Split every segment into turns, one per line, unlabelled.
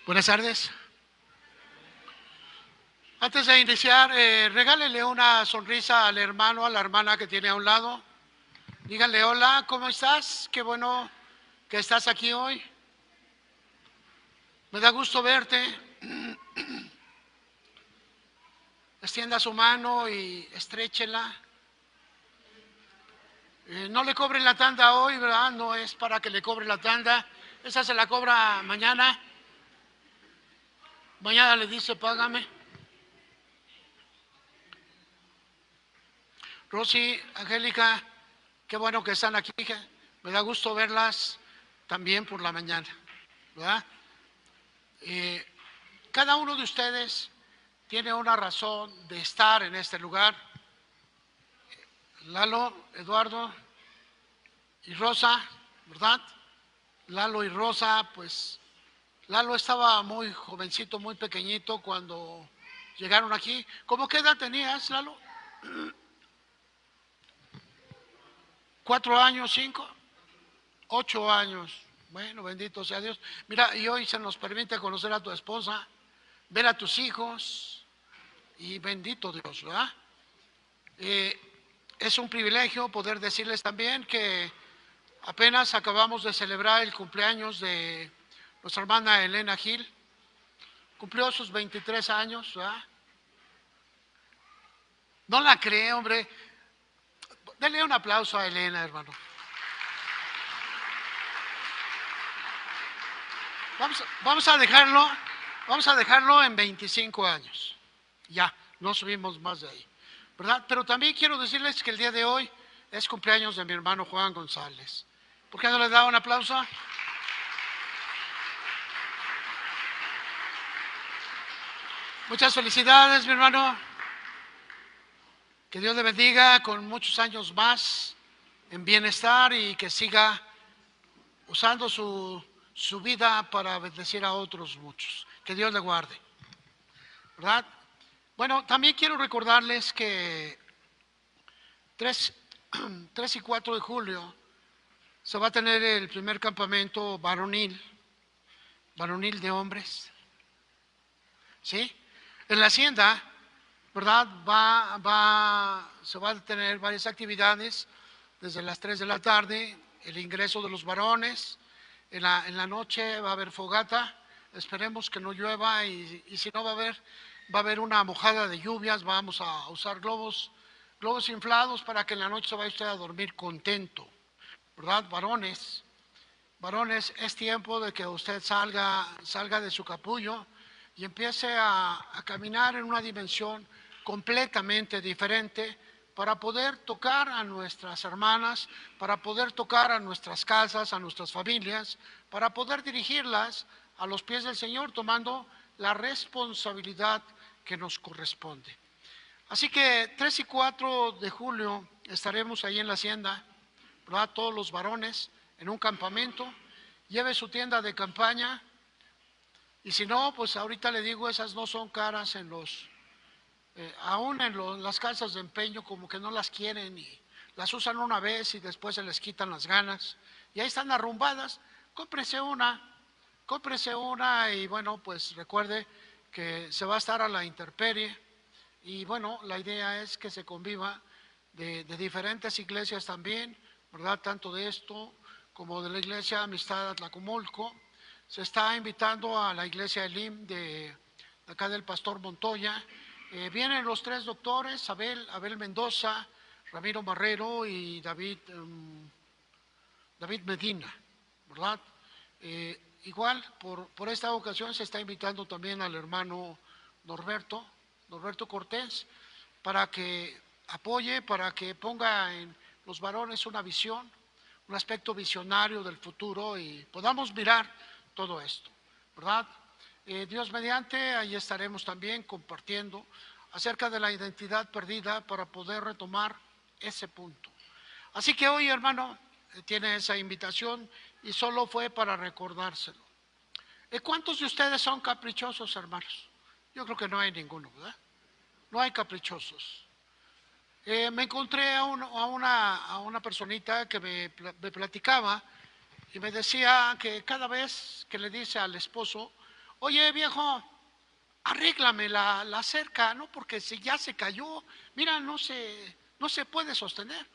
Buenas tardes. Antes de iniciar, regálele una sonrisa al hermano, a la hermana que tiene a un lado. Díganle, hola, ¿cómo estás? Qué bueno que estás aquí hoy. Me da gusto verte. Extienda su mano y estréchela. No le cobren la tanda hoy, ¿verdad? No es para que le cobre la tanda. Esa se la cobra mañana. Mañana le dice, págame. Rosy, Angélica, qué bueno que están aquí. Me da gusto verlas también por la mañana, ¿verdad? Cada uno de ustedes tiene una razón de estar en este lugar. Lalo, Eduardo y Rosa, ¿verdad? Lalo y Rosa, pues Lalo estaba muy jovencito, muy pequeñito cuando llegaron aquí. ¿Cómo qué edad tenías, Lalo? 4 años, 5, 8 años. Bueno, bendito sea Dios. Mira, y hoy se nos permite conocer a tu esposa, ver a tus hijos, y bendito Dios, ¿verdad? Es un privilegio poder decirles también que apenas acabamos de celebrar el cumpleaños de nuestra hermana Elena Gil. Cumplió sus 23 años, ¿verdad? No la cree, hombre. Denle un aplauso a Elena, hermano. Vamos a dejarlo en 25 años. Ya, no subimos más de ahí, ¿verdad? Pero también quiero decirles que el día de hoy es cumpleaños de mi hermano Juan González. ¿Por qué no le da un aplauso? Muchas felicidades, mi hermano. Que Dios le bendiga con muchos años más en bienestar y que siga usando su vida para bendecir a otros muchos. Que Dios le guarde, ¿verdad? Bueno, también quiero recordarles que 3 y 4 de julio se va a tener el primer campamento varonil de hombres, ¿sí? En la hacienda, ¿verdad? Se va a tener varias actividades desde las 3 de la tarde, el ingreso de los varones, en la noche va a haber fogata, esperemos que no llueva y si no va a haber una mojada de lluvias, vamos a usar globos inflados para que en la noche se vaya usted a dormir contento, ¿verdad? Varones, es tiempo de que usted salga de su capullo y empiece a caminar en una dimensión completamente diferente para poder tocar a nuestras hermanas, para poder tocar a nuestras casas, a nuestras familias, para poder dirigirlas a los pies del Señor, tomando la responsabilidad que nos corresponde. Así que 3 y 4 de julio estaremos ahí en la hacienda, ¿verdad? Todos los varones en un campamento. Lleve su tienda de campaña y si no, pues ahorita le digo, esas no son caras aún en las casas de empeño, como que no las quieren y las usan una vez y después se les quitan las ganas y ahí están arrumbadas. Cómprese una y bueno, pues recuerde que se va a estar a la intemperie y bueno, la idea es que se conviva de diferentes iglesias también, ¿verdad? Tanto de esto como de la iglesia Amistad Atlacomulco. Se está invitando a la iglesia Elim de acá del pastor Montoya. Vienen los 3 doctores, Abel Mendoza, Ramiro Marrero y David Medina, ¿verdad? Igual, por esta ocasión se está invitando también al hermano Norberto Cortés, para que apoye, para que ponga en los varones una visión, un aspecto visionario del futuro y podamos mirar todo esto, ¿verdad? Dios mediante, ahí estaremos también compartiendo acerca de la identidad perdida para poder retomar ese punto. Así que hoy, hermano, tiene esa invitación y solo fue para recordárselo. ¿Cuántos de ustedes son caprichosos, hermanos? Yo creo que no hay ninguno, ¿verdad? No hay caprichosos. Me encontré a una personita que me platicaba y me decía que cada vez que le dice al esposo, oye viejo, arréglame la cerca, ¿no? Porque si ya se cayó, mira, no se puede sostener.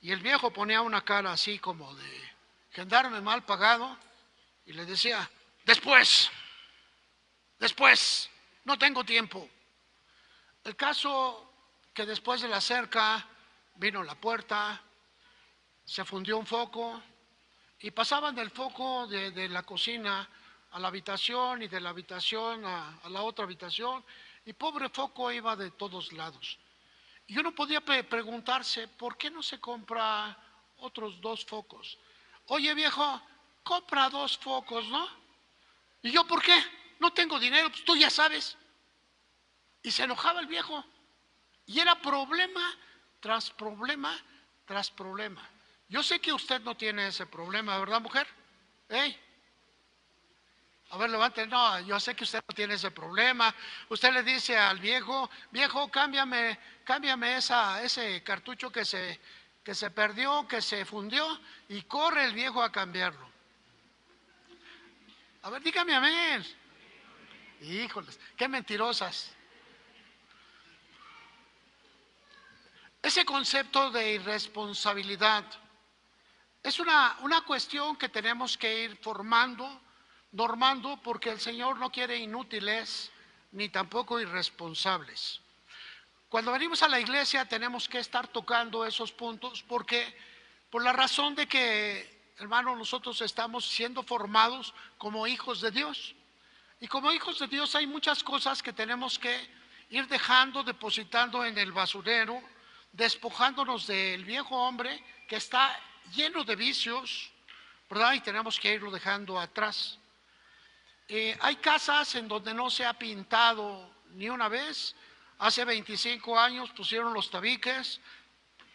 Y el viejo ponía una cara así como de gendarme mal pagado y le decía, después, no tengo tiempo. El caso que después de la cerca vino la puerta, se fundió un foco y pasaban del foco de la cocina a la habitación y de la habitación a la otra habitación y pobre foco iba de todos lados. Y uno podía preguntarse, ¿por qué no se compra otros 2 focos? Oye viejo, compra 2 focos, ¿no? ¿Y yo por qué? No tengo dinero, pues tú ya sabes. Y se enojaba el viejo. Y era problema tras problema tras problema. Yo sé que usted no tiene ese problema, ¿verdad, mujer? ¿Eh? A ver, levante. No, yo sé que usted no tiene ese problema. Usted le dice al viejo, viejo, cámbiame ese cartucho que se perdió, que se fundió, y corre el viejo a cambiarlo. A ver, dígame amén. Híjoles, qué mentirosas. Ese concepto de irresponsabilidad es una cuestión que tenemos que ir normando, porque el Señor no quiere inútiles ni tampoco irresponsables. Cuando venimos a la iglesia tenemos que estar tocando esos puntos porque por la razón de que, hermano, nosotros estamos siendo formados como hijos de Dios. Y como hijos de Dios hay muchas cosas que tenemos que ir dejando, depositando en el basurero, despojándonos del viejo hombre que está lleno de vicios, ¿verdad? Y tenemos que irlo dejando atrás. Hay casas en donde no se ha pintado ni una vez. Hace 25 años pusieron los tabiques,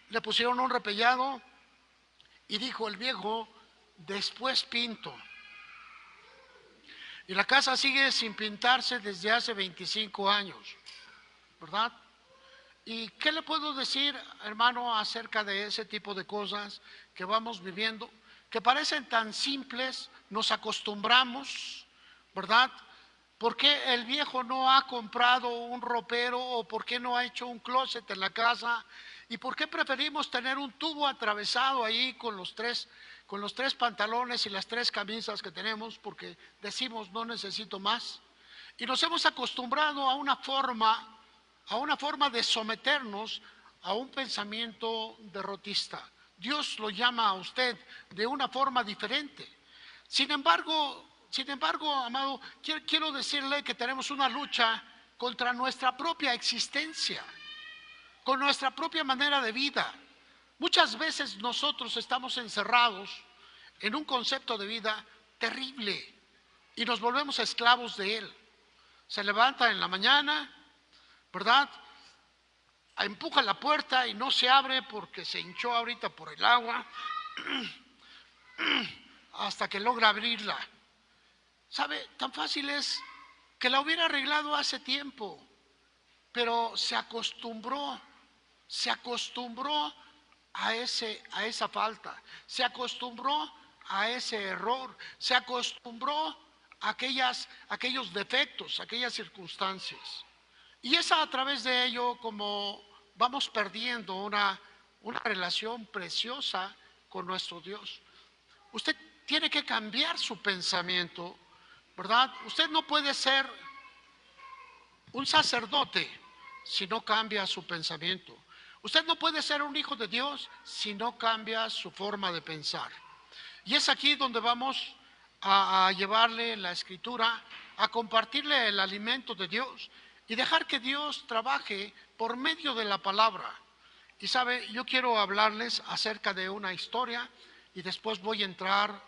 le pusieron un repellado y dijo el viejo, después pinto. Y la casa sigue sin pintarse desde hace 25 años, ¿verdad? ¿Y qué le puedo decir, hermano, acerca de ese tipo de cosas que vamos viviendo, que parecen tan simples, nos acostumbramos, ¿verdad? ¿Por qué el viejo no ha comprado un ropero o por qué no ha hecho un closet en la casa? ¿Y por qué preferimos tener un tubo atravesado ahí con los tres pantalones y las 3 camisas que tenemos? Porque decimos no necesito más. Y nos hemos acostumbrado a una forma de someternos a un pensamiento derrotista. Dios lo llama a usted de una forma diferente. Sin embargo, amado, quiero decirle que tenemos una lucha contra nuestra propia existencia, con nuestra propia manera de vida. Muchas veces nosotros estamos encerrados en un concepto de vida terrible y nos volvemos esclavos de él. Se levanta en la mañana, ¿verdad? Empuja la puerta y no se abre porque se hinchó ahorita por el agua hasta que logra abrirla. ¿Sabe? Tan fácil es que la hubiera arreglado hace tiempo, pero se acostumbró a esa falta, se acostumbró a ese error, se acostumbró a aquellos defectos, aquellas circunstancias. Y es a través de ello como vamos perdiendo una relación preciosa con nuestro Dios. Usted tiene que cambiar su pensamiento, ¿verdad? Usted no puede ser un sacerdote si no cambia su pensamiento. Usted no puede ser un hijo de Dios si no cambia su forma de pensar. Y es aquí donde vamos a llevarle la escritura, a compartirle el alimento de Dios y dejar que Dios trabaje por medio de la palabra. Y sabe, yo quiero hablarles acerca de una historia y después voy a entrar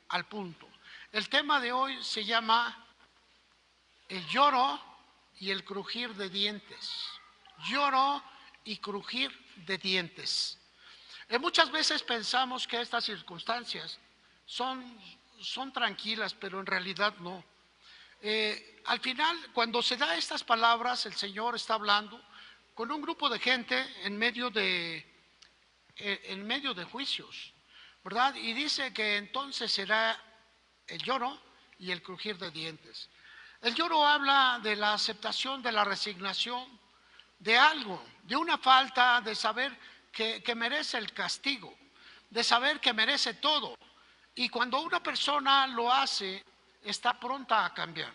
al punto. El tema de hoy se llama el lloro y el crujir de dientes. Lloro y crujir de dientes. Muchas veces pensamos que estas circunstancias son tranquilas, pero en realidad no. Al final, cuando se da estas palabras, el Señor está hablando con un grupo de gente en medio de juicios, ¿verdad? Y dice que entonces será el lloro y el crujir de dientes. El lloro habla de la aceptación, de la resignación, de algo, de una falta de saber que merece el castigo, de saber que merece todo. Y cuando una persona lo hace, está pronta a cambiar.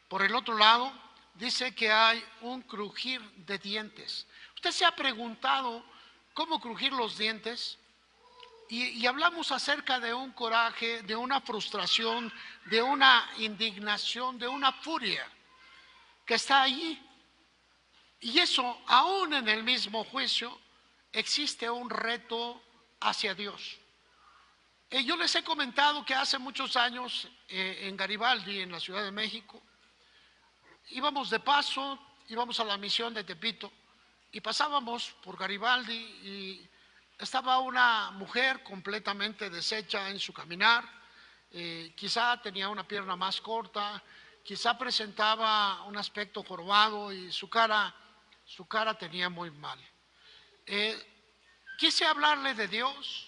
Por el otro lado, dice que hay un crujir de dientes. ¿Usted se ha preguntado cómo crujir los dientes? Y hablamos acerca de un coraje, de una frustración, de una indignación, de una furia que está allí. Y eso, aún en el mismo juicio, existe un reto hacia Dios. Yo les he comentado que hace muchos años en Garibaldi, en la Ciudad de México, íbamos de paso, íbamos a la misión de Tepito y pasábamos por Garibaldi y estaba una mujer completamente deshecha en su caminar, quizá tenía una pierna más corta, quizá presentaba un aspecto jorobado y su cara tenía muy mal. Quise hablarle de Dios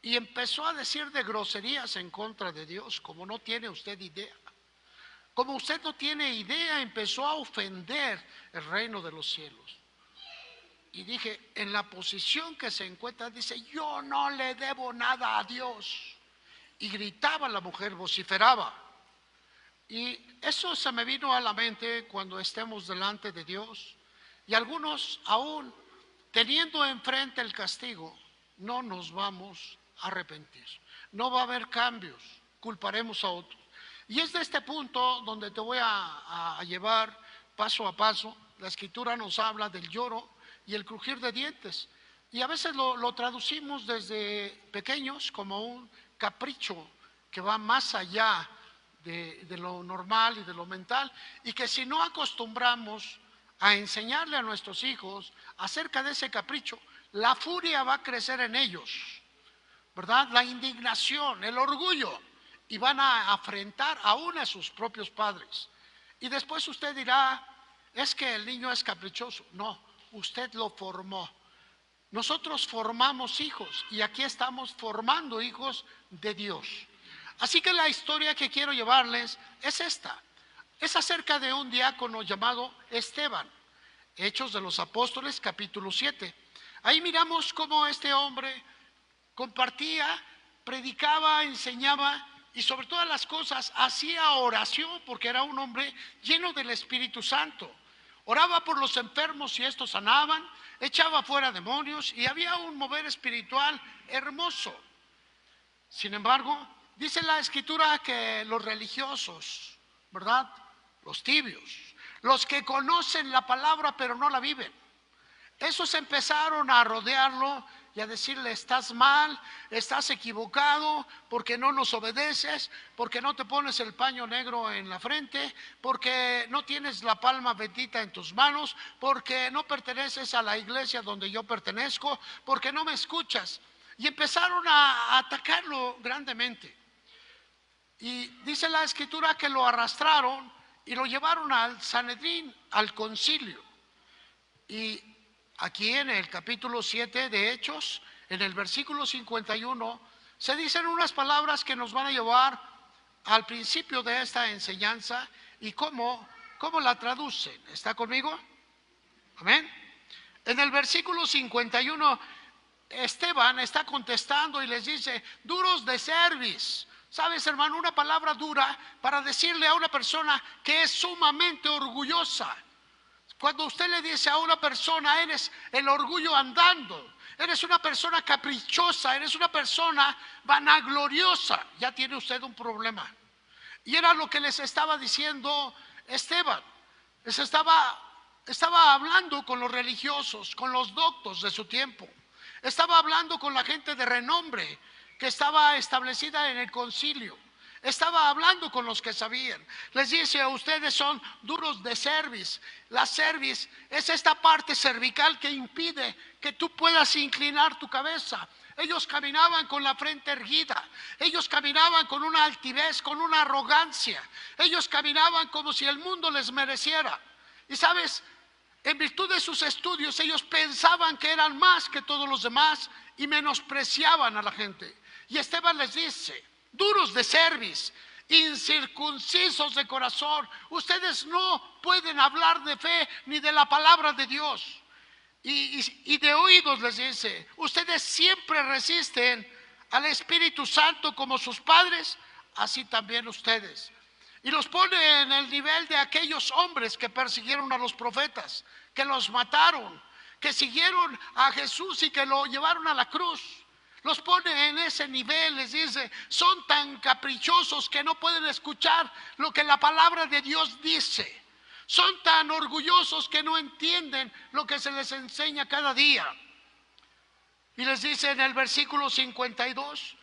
y empezó a decir de groserías en contra de Dios, como no tiene usted idea. Como usted no tiene idea, empezó a ofender el reino de los cielos. Y dije, en la posición que se encuentra, dice, yo no le debo nada a Dios. Y gritaba la mujer, vociferaba. Y eso se me vino a la mente cuando estemos delante de Dios. Y algunos aún teniendo enfrente el castigo, no nos vamos a arrepentir. No va a haber cambios, culparemos a otros. Y es de este punto donde te voy a llevar paso a paso. La Escritura nos habla del lloro y el crujir de dientes. Y a veces lo traducimos desde pequeños como un capricho que va más allá de lo normal y de lo mental. Y que si no acostumbramos a enseñarle a nuestros hijos acerca de ese capricho, la furia va a crecer en ellos, ¿verdad? La indignación, el orgullo. Y van a afrentar aún a sus propios padres. Y después usted dirá, es que el niño es caprichoso. No, usted lo formó. Nosotros formamos hijos y aquí estamos formando hijos de Dios. Así que la historia que quiero llevarles es esta. Es acerca de un diácono llamado Esteban. Hechos de los Apóstoles, capítulo 7. Ahí miramos cómo este hombre compartía, predicaba, enseñaba y sobre todas las cosas hacía oración, porque era un hombre lleno del Espíritu Santo. Oraba por los enfermos y estos sanaban, echaba fuera demonios y había un mover espiritual hermoso. Sin embargo, dice la Escritura que los religiosos, ¿verdad? Los tibios, los que conocen la palabra pero no la viven, esos empezaron a rodearlo y a decirle, estás mal, estás equivocado, porque no nos obedeces, porque no te pones el paño negro en la frente, porque no tienes la palma bendita en tus manos, porque no perteneces a la iglesia donde yo pertenezco, porque no me escuchas. Y empezaron a atacarlo grandemente. Y dice la Escritura que lo arrastraron y lo llevaron al Sanedrín, al concilio. Y aquí en el capítulo 7 de Hechos, en el versículo 51, se dicen unas palabras que nos van a llevar al principio de esta enseñanza y cómo la traducen. ¿Está conmigo? Amén. En el versículo 51, Esteban está contestando y les dice, duros de cerviz. ¿Sabes, hermano? Una palabra dura para decirle a una persona que es sumamente orgullosa. Cuando usted le dice a una persona, eres el orgullo andando, eres una persona caprichosa, eres una persona vanagloriosa, ya tiene usted un problema. Y era lo que les estaba diciendo Esteban. Les estaba hablando con los religiosos, con los doctos de su tiempo. Estaba hablando con la gente de renombre que estaba establecida en el concilio. Estaba hablando con los que sabían. Les dice, ustedes son duros de cerviz. La cerviz es esta parte cervical que impide que tú puedas inclinar tu cabeza. Ellos caminaban con la frente erguida. Ellos caminaban con una altivez, con una arrogancia. Ellos caminaban como si el mundo les mereciera. Y sabes, en virtud de sus estudios, ellos pensaban que eran más que todos los demás y menospreciaban a la gente. Y Esteban les dice, duros de cerviz. incircuncisos de corazón. Ustedes no pueden hablar de fe ni de la palabra de Dios. Y de oídos les dice, ustedes siempre resisten al Espíritu Santo como sus padres, así también ustedes. Y los pone en el nivel de aquellos hombres que persiguieron a los profetas, que los mataron, que siguieron a Jesús y que lo llevaron a la cruz. Los pone en ese nivel, les dice, son tan caprichosos que no pueden escuchar lo que la palabra de Dios dice. Son tan orgullosos que no entienden lo que se les enseña cada día. Y les dice en el versículo 52,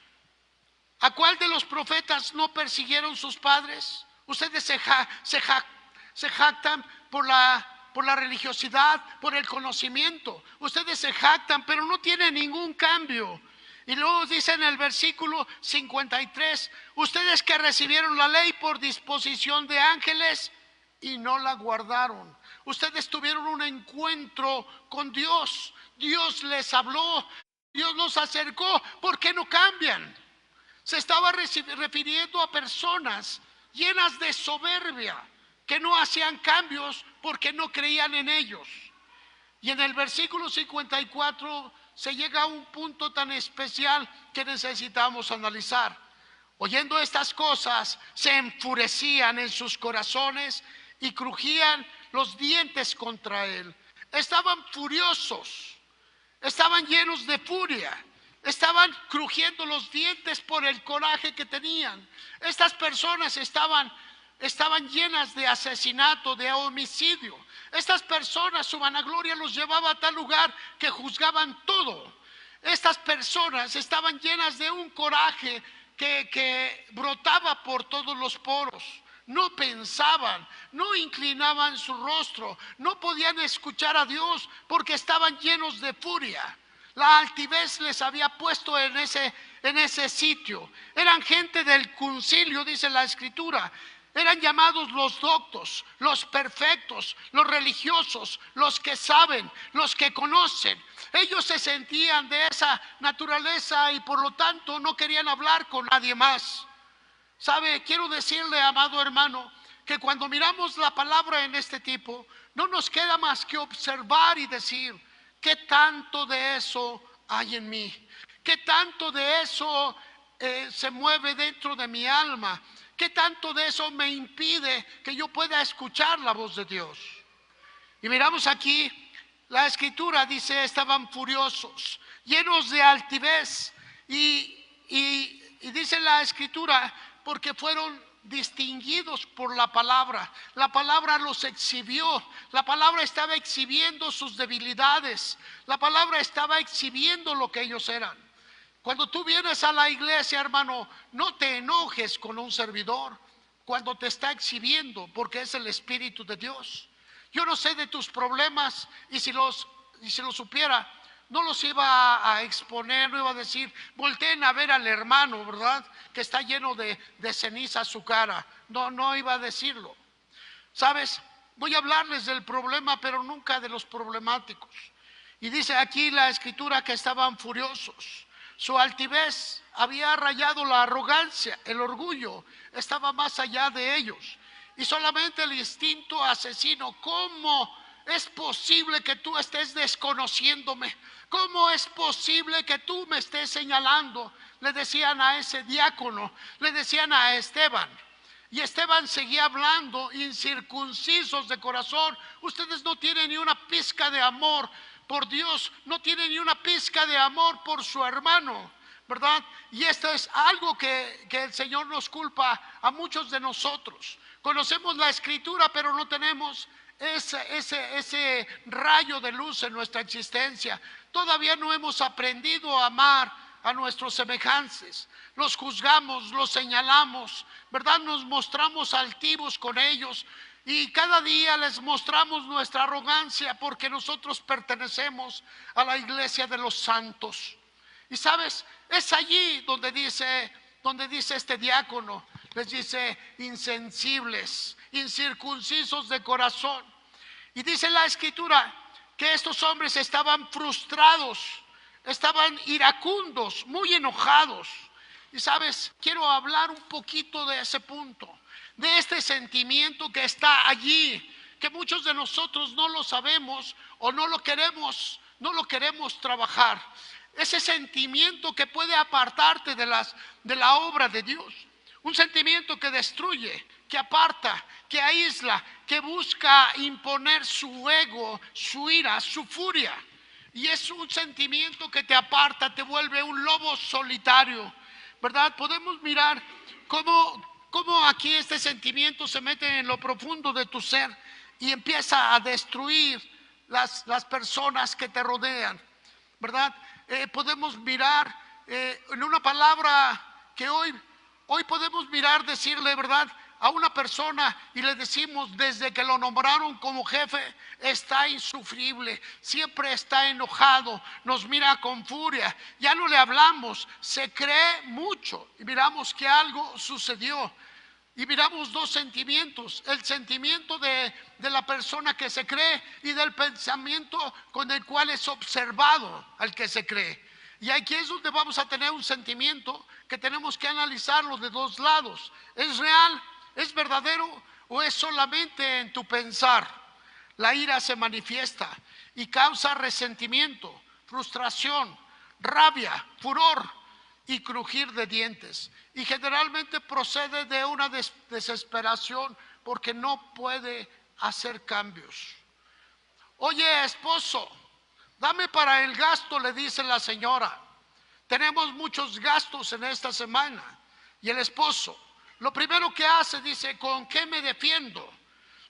¿a cuál de los profetas no persiguieron sus padres? Ustedes se jactan por la religiosidad, por el conocimiento. Ustedes se jactan, pero no tienen ningún cambio. Y luego dice en el versículo 53, ustedes que recibieron la ley por disposición de ángeles y no la guardaron. Ustedes tuvieron un encuentro con Dios. Dios les habló, Dios los acercó. ¿Por qué no cambian? Se estaba refiriendo a personas llenas de soberbia que no hacían cambios porque no creían en ellos. Y en el versículo 54 se llega a un punto tan especial que necesitamos analizar. Oyendo estas cosas, se enfurecían en sus corazones y crujían los dientes contra él. Estaban furiosos, estaban llenos de furia, estaban crujiendo los dientes por el coraje que tenían. Estas personas estaban llenas de asesinato, de homicidio. Estas personas, su vanagloria los llevaba a tal lugar que juzgaban todo. Estas personas estaban llenas de un coraje que brotaba por todos los poros. No pensaban, no inclinaban su rostro, no podían escuchar a Dios porque estaban llenos de furia. La altivez les había puesto en ese sitio. Eran gente del concilio, dice la Escritura. Eran llamados los doctos, los perfectos, los religiosos, los que saben, los que conocen. Ellos se sentían de esa naturaleza y por lo tanto no querían hablar con nadie más. ¿Sabe? Quiero decirle, amado hermano, que cuando miramos la palabra en este tipo, no nos queda más que observar y decir, ¿qué tanto de eso hay en mí? ¿Qué tanto de eso se mueve dentro de mi alma? ¿Qué tanto de eso me impide que yo pueda escuchar la voz de Dios? Y miramos aquí, la Escritura dice, estaban furiosos, llenos de altivez. Y dice la Escritura, porque fueron distinguidos por la palabra. La palabra los exhibió. La palabra estaba exhibiendo sus debilidades. La palabra estaba exhibiendo lo que ellos eran. Cuando tú vienes a la iglesia, hermano, no te enojes con un servidor cuando te está exhibiendo, porque es el Espíritu de Dios. Yo no sé de tus problemas y si los supiera, no los iba a exponer, no iba a decir, volteen a ver al hermano, ¿verdad? Que está lleno de ceniza su cara. No iba a decirlo. ¿Sabes? Voy a hablarles del problema, pero nunca de los problemáticos. Y dice aquí la Escritura que estaban furiosos. Su altivez había rayado la arrogancia, el orgullo estaba más allá de ellos. Y solamente el instinto asesino. ¿Cómo es posible que tú estés desconociéndome? ¿Cómo es posible que tú me estés señalando? Le decían a ese diácono, le decían a Esteban. Y Esteban seguía hablando, incircuncisos de corazón. Ustedes no tienen ni una pizca de amor por Dios, no tienen ni una pizca de amor por su hermano, ¿verdad? Y esto es algo que el Señor nos culpa a muchos de nosotros. Conocemos la Escritura, pero no tenemos ese rayo de luz en nuestra existencia. Todavía no hemos aprendido a amar a nuestros semejantes. Los juzgamos, los señalamos, ¿verdad? Nos mostramos altivos con ellos. Y cada día les mostramos nuestra arrogancia porque nosotros pertenecemos a la iglesia de los santos. Y sabes, es allí donde dice este diácono, les dice insensibles, incircuncisos de corazón. Y dice la Escritura que estos hombres estaban frustrados, estaban iracundos, muy enojados. Y sabes, quiero hablar un poquito de ese punto, de este sentimiento que está allí, que muchos de nosotros no lo sabemos o no lo queremos trabajar. Ese sentimiento que puede apartarte de la obra de Dios. Un sentimiento que destruye, que aparta, que aísla, que busca imponer su ego, su ira, su furia. Y es un sentimiento que te aparta, te vuelve un lobo solitario, ¿verdad? Podemos mirar cómo aquí este sentimiento se mete en lo profundo de tu ser y empieza a destruir las personas que te rodean, ¿verdad? Podemos mirar en una palabra que hoy podemos mirar, decirle, ¿verdad?, a una persona y le decimos, desde que lo nombraron como jefe, está insufrible, siempre está enojado, nos mira con furia, ya no le hablamos, se cree mucho y miramos que algo sucedió. Y miramos dos sentimientos, el sentimiento de la persona que se cree y del pensamiento con el cual es observado al que se cree. Y aquí es donde vamos a tener un sentimiento que tenemos que analizarlo de dos lados. ¿Es real? ¿Es verdadero? ¿O es solamente en tu pensar? La ira se manifiesta y causa resentimiento, frustración, rabia, furor y crujir de dientes. Y generalmente procede de una desesperación porque no puede hacer cambios. Oye, esposo, dame para el gasto, le dice la señora. Tenemos muchos gastos en esta semana. Y el esposo, lo primero que hace, dice, ¿con qué me defiendo?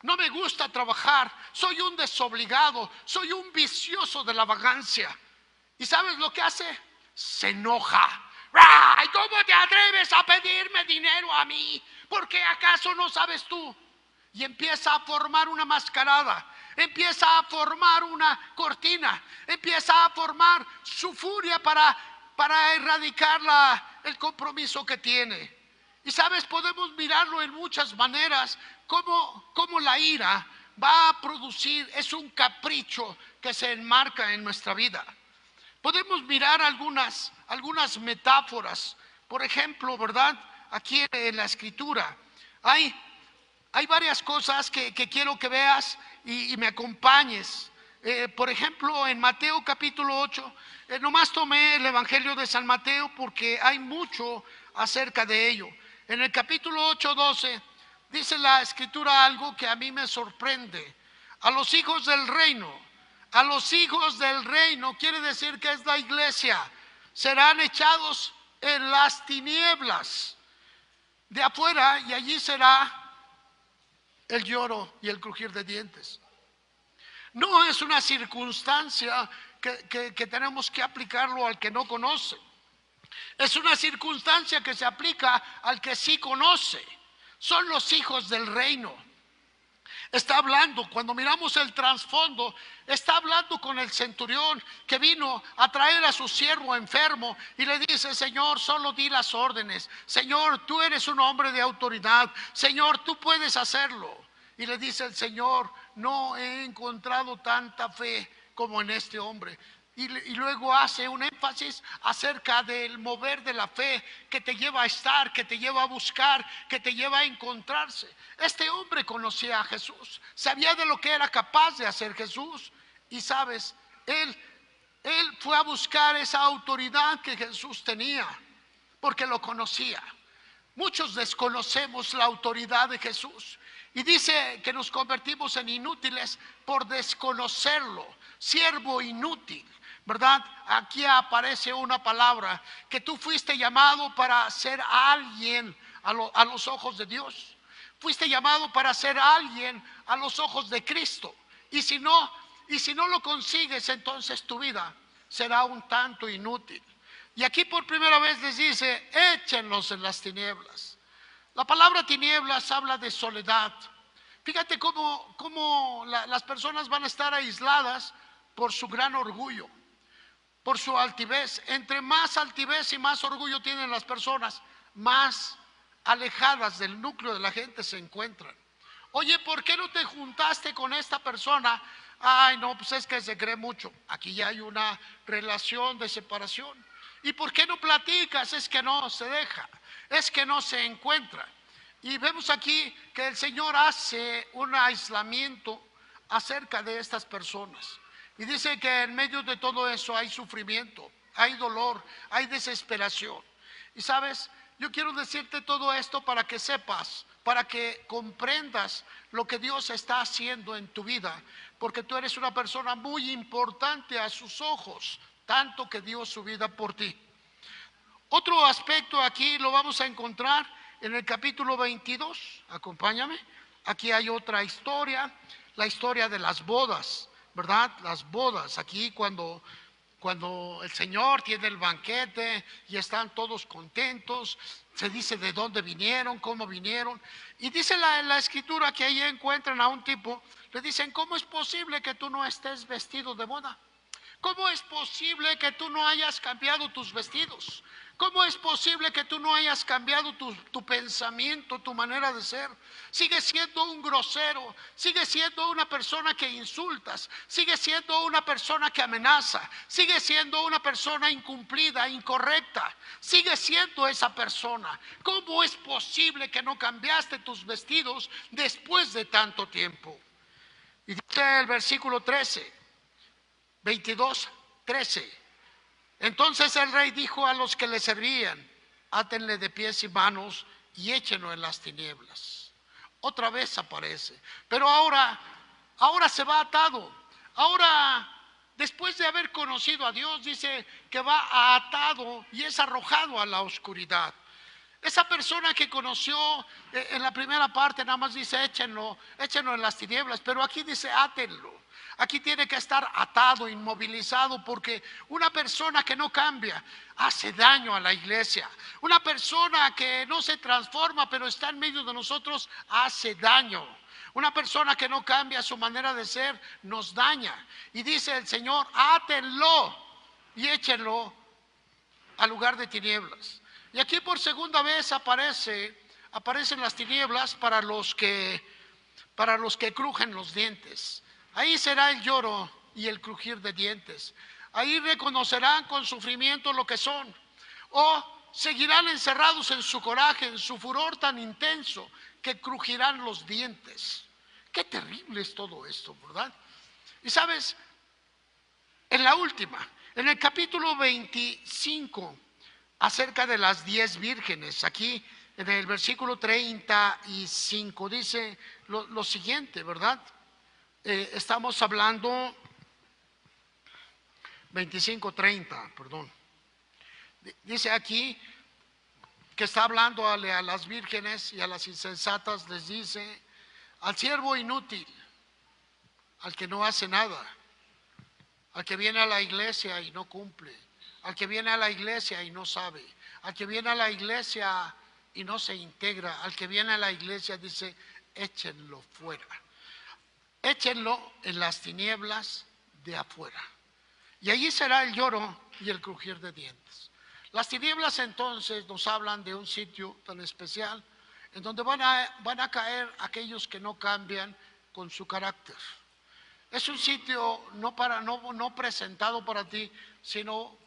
No me gusta trabajar, soy un desobligado, soy un vicioso de la vagancia. ¿Y sabes lo que hace? Se enoja. ¡Ay, cómo te atreves a pedirme dinero a mí! ¿Por qué acaso no sabes tú? Y empieza a formar una mascarada, empieza a formar una cortina, empieza a formar su furia para erradicar el compromiso que tiene. Y sabes, podemos mirarlo en muchas maneras, como la ira va a producir, es un capricho que se enmarca en nuestra vida. Podemos mirar algunas metáforas. Por ejemplo, ¿verdad? Aquí en la escritura hay varias cosas que quiero que veas y me acompañes. Por ejemplo, en Mateo capítulo 8, nomás tomé el Evangelio de San Mateo porque hay mucho acerca de ello. En el capítulo 8:12 dice la escritura algo que a mí me sorprende. A los hijos del reino quiere decir que es la iglesia, serán echados en las tinieblas de afuera y allí será el lloro y el crujir de dientes. No es una circunstancia que tenemos que aplicarlo al que no conoce. Es una circunstancia que se aplica al que sí conoce. Son los hijos del reino. Está hablando, cuando miramos el trasfondo, está hablando con el centurión que vino a traer a su siervo enfermo y le dice: Señor, solo di las órdenes. Señor, tú eres un hombre de autoridad. Señor, tú puedes hacerlo. Y le dice el Señor: no he encontrado tanta fe como en este hombre. Y luego hace un énfasis acerca del mover de la fe que te lleva a estar, que te lleva a buscar, que te lleva a encontrarse. Este hombre conocía a Jesús, sabía de lo que era capaz de hacer Jesús. Y sabes, él fue a buscar esa autoridad que Jesús tenía, porque lo conocía. Muchos desconocemos la autoridad de Jesús. Y dice que nos convertimos en inútiles por desconocerlo. Siervo inútil, ¿verdad? Aquí aparece una palabra, que tú fuiste llamado para ser alguien a los ojos de Dios. Fuiste llamado para ser alguien a los ojos de Cristo. Y si no lo consigues, entonces tu vida será un tanto inútil. Y aquí por primera vez les dice: échenlos en las tinieblas. La palabra tinieblas habla de soledad. Fíjate cómo las personas van a estar aisladas por su gran orgullo, por su altivez. Entre más altivez y más orgullo tienen las personas, más alejadas del núcleo de la gente se encuentran. Oye, ¿por qué no te juntaste con esta persona? Ay, no, pues es que se cree mucho. Aquí ya hay una relación de separación. ¿Y por qué no platicas? Es que no se deja, es que no se encuentra. Y vemos aquí que el Señor hace un aislamiento acerca de estas personas. Y dice que en medio de todo eso hay sufrimiento, hay dolor, hay desesperación. Y sabes, yo quiero decirte todo esto para que sepas, para que comprendas lo que Dios está haciendo en tu vida, porque tú eres una persona muy importante a sus ojos, tanto que dio su vida por ti. Otro aspecto aquí lo vamos a encontrar en el capítulo 22, acompáñame. Aquí hay otra historia, la historia de las bodas, ¿verdad? Las bodas, aquí cuando el Señor tiene el banquete y están todos contentos, se dice de dónde vinieron, cómo vinieron. Y dice la escritura que ahí encuentran a un tipo, le dicen, ¿cómo es posible que tú no estés vestido de boda? ¿Cómo es posible que tú no hayas cambiado tus vestidos? ¿Cómo es posible que tú no hayas cambiado tu pensamiento, tu manera de ser? Sigues siendo un grosero, sigues siendo una persona que insultas, sigues siendo una persona que amenaza, sigues siendo una persona incumplida, incorrecta, sigues siendo esa persona. ¿Cómo es posible que no cambiaste tus vestidos después de tanto tiempo? Y dice el versículo 22:13. Entonces el rey dijo a los que le servían, átenle de pies y manos y échenlo en las tinieblas. Otra vez aparece, pero ahora se va atado. Ahora, después de haber conocido a Dios, dice que va atado y es arrojado a la oscuridad. Esa persona que conoció en la primera parte nada más dice échenlo en las tinieblas, pero aquí dice átenlo. Aquí tiene que estar atado, inmovilizado, porque una persona que no cambia hace daño a la iglesia. Una persona que no se transforma pero está en medio de nosotros hace daño. Una persona que no cambia su manera de ser nos daña. Y dice el Señor, átenlo y échenlo al lugar de tinieblas. Y aquí por segunda vez aparecen las tinieblas para los que crujen los dientes. Ahí será el lloro y el crujir de dientes. Ahí reconocerán con sufrimiento lo que son. O seguirán encerrados en su coraje, en su furor tan intenso que crujirán los dientes. Qué terrible es todo esto, ¿verdad? Y sabes, en la última, en el capítulo 25, acerca de las 10 vírgenes, aquí en el versículo 35 dice lo siguiente, ¿verdad? Estamos hablando 25:30, perdón. Dice aquí que está hablando a las vírgenes y a las insensatas, les dice, al siervo inútil, al que no hace nada, al que viene a la iglesia y no cumple, al que viene a la iglesia y no sabe, al que viene a la iglesia y no se integra, al que viene a la iglesia dice, échenlo fuera. Échenlo en las tinieblas de afuera. Y allí será el lloro y el crujir de dientes. Las tinieblas entonces nos hablan de un sitio tan especial en donde van a caer aquellos que no cambian con su carácter. Es un sitio no presentado para ti, sino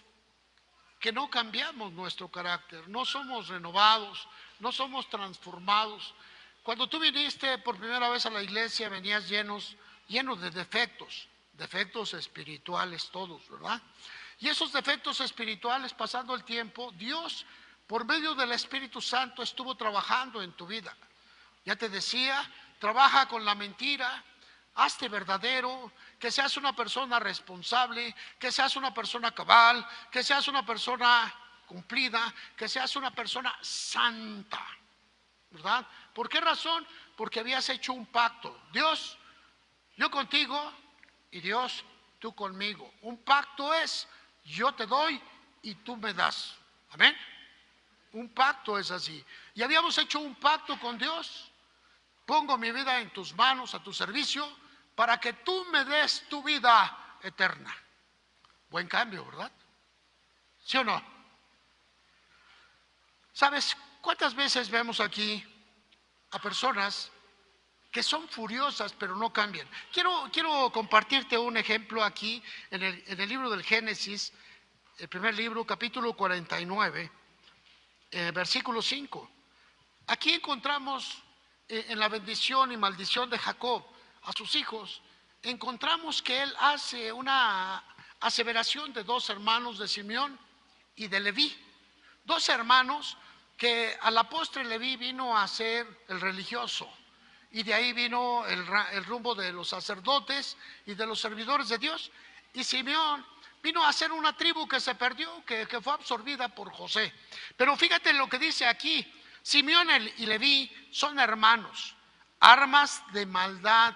que no cambiamos nuestro carácter, no somos renovados, no somos transformados. Cuando tú viniste por primera vez a la iglesia, venías llenos de defectos espirituales todos, ¿verdad? Y esos defectos espirituales, pasando el tiempo, Dios, por medio del Espíritu Santo, estuvo trabajando en tu vida. Ya te decía, trabaja con la mentira, hazte verdadero, que seas una persona responsable, que seas una persona cabal, que seas una persona cumplida, que seas una persona santa, ¿verdad? ¿Por qué razón? Porque habías hecho un pacto. Dios, yo contigo y Dios, tú conmigo. Un pacto es, yo te doy y tú me das. Amén. Un pacto es así. Y habíamos hecho un pacto con Dios. Pongo mi vida en tus manos, a tu servicio, para que tú me des tu vida eterna. Buen cambio, ¿verdad? ¿Sí o no? ¿Sabes cuántas veces vemos aquí a personas que son furiosas pero no cambian? Quiero compartirte un ejemplo aquí en el libro del Génesis, el primer libro, capítulo 49, versículo 5. Aquí encontramos en la bendición y maldición de Jacob a sus hijos, encontramos que él hace una aseveración de dos hermanos, de Simeón y de Leví. Dos hermanos que a la postre Leví vino a ser el religioso, y de ahí vino el rumbo de los sacerdotes y de los servidores de Dios. Y Simeón vino a ser una tribu que se perdió, que fue absorbida por José. Pero fíjate lo que dice aquí: Simeón y Leví son hermanos, armas de maldad.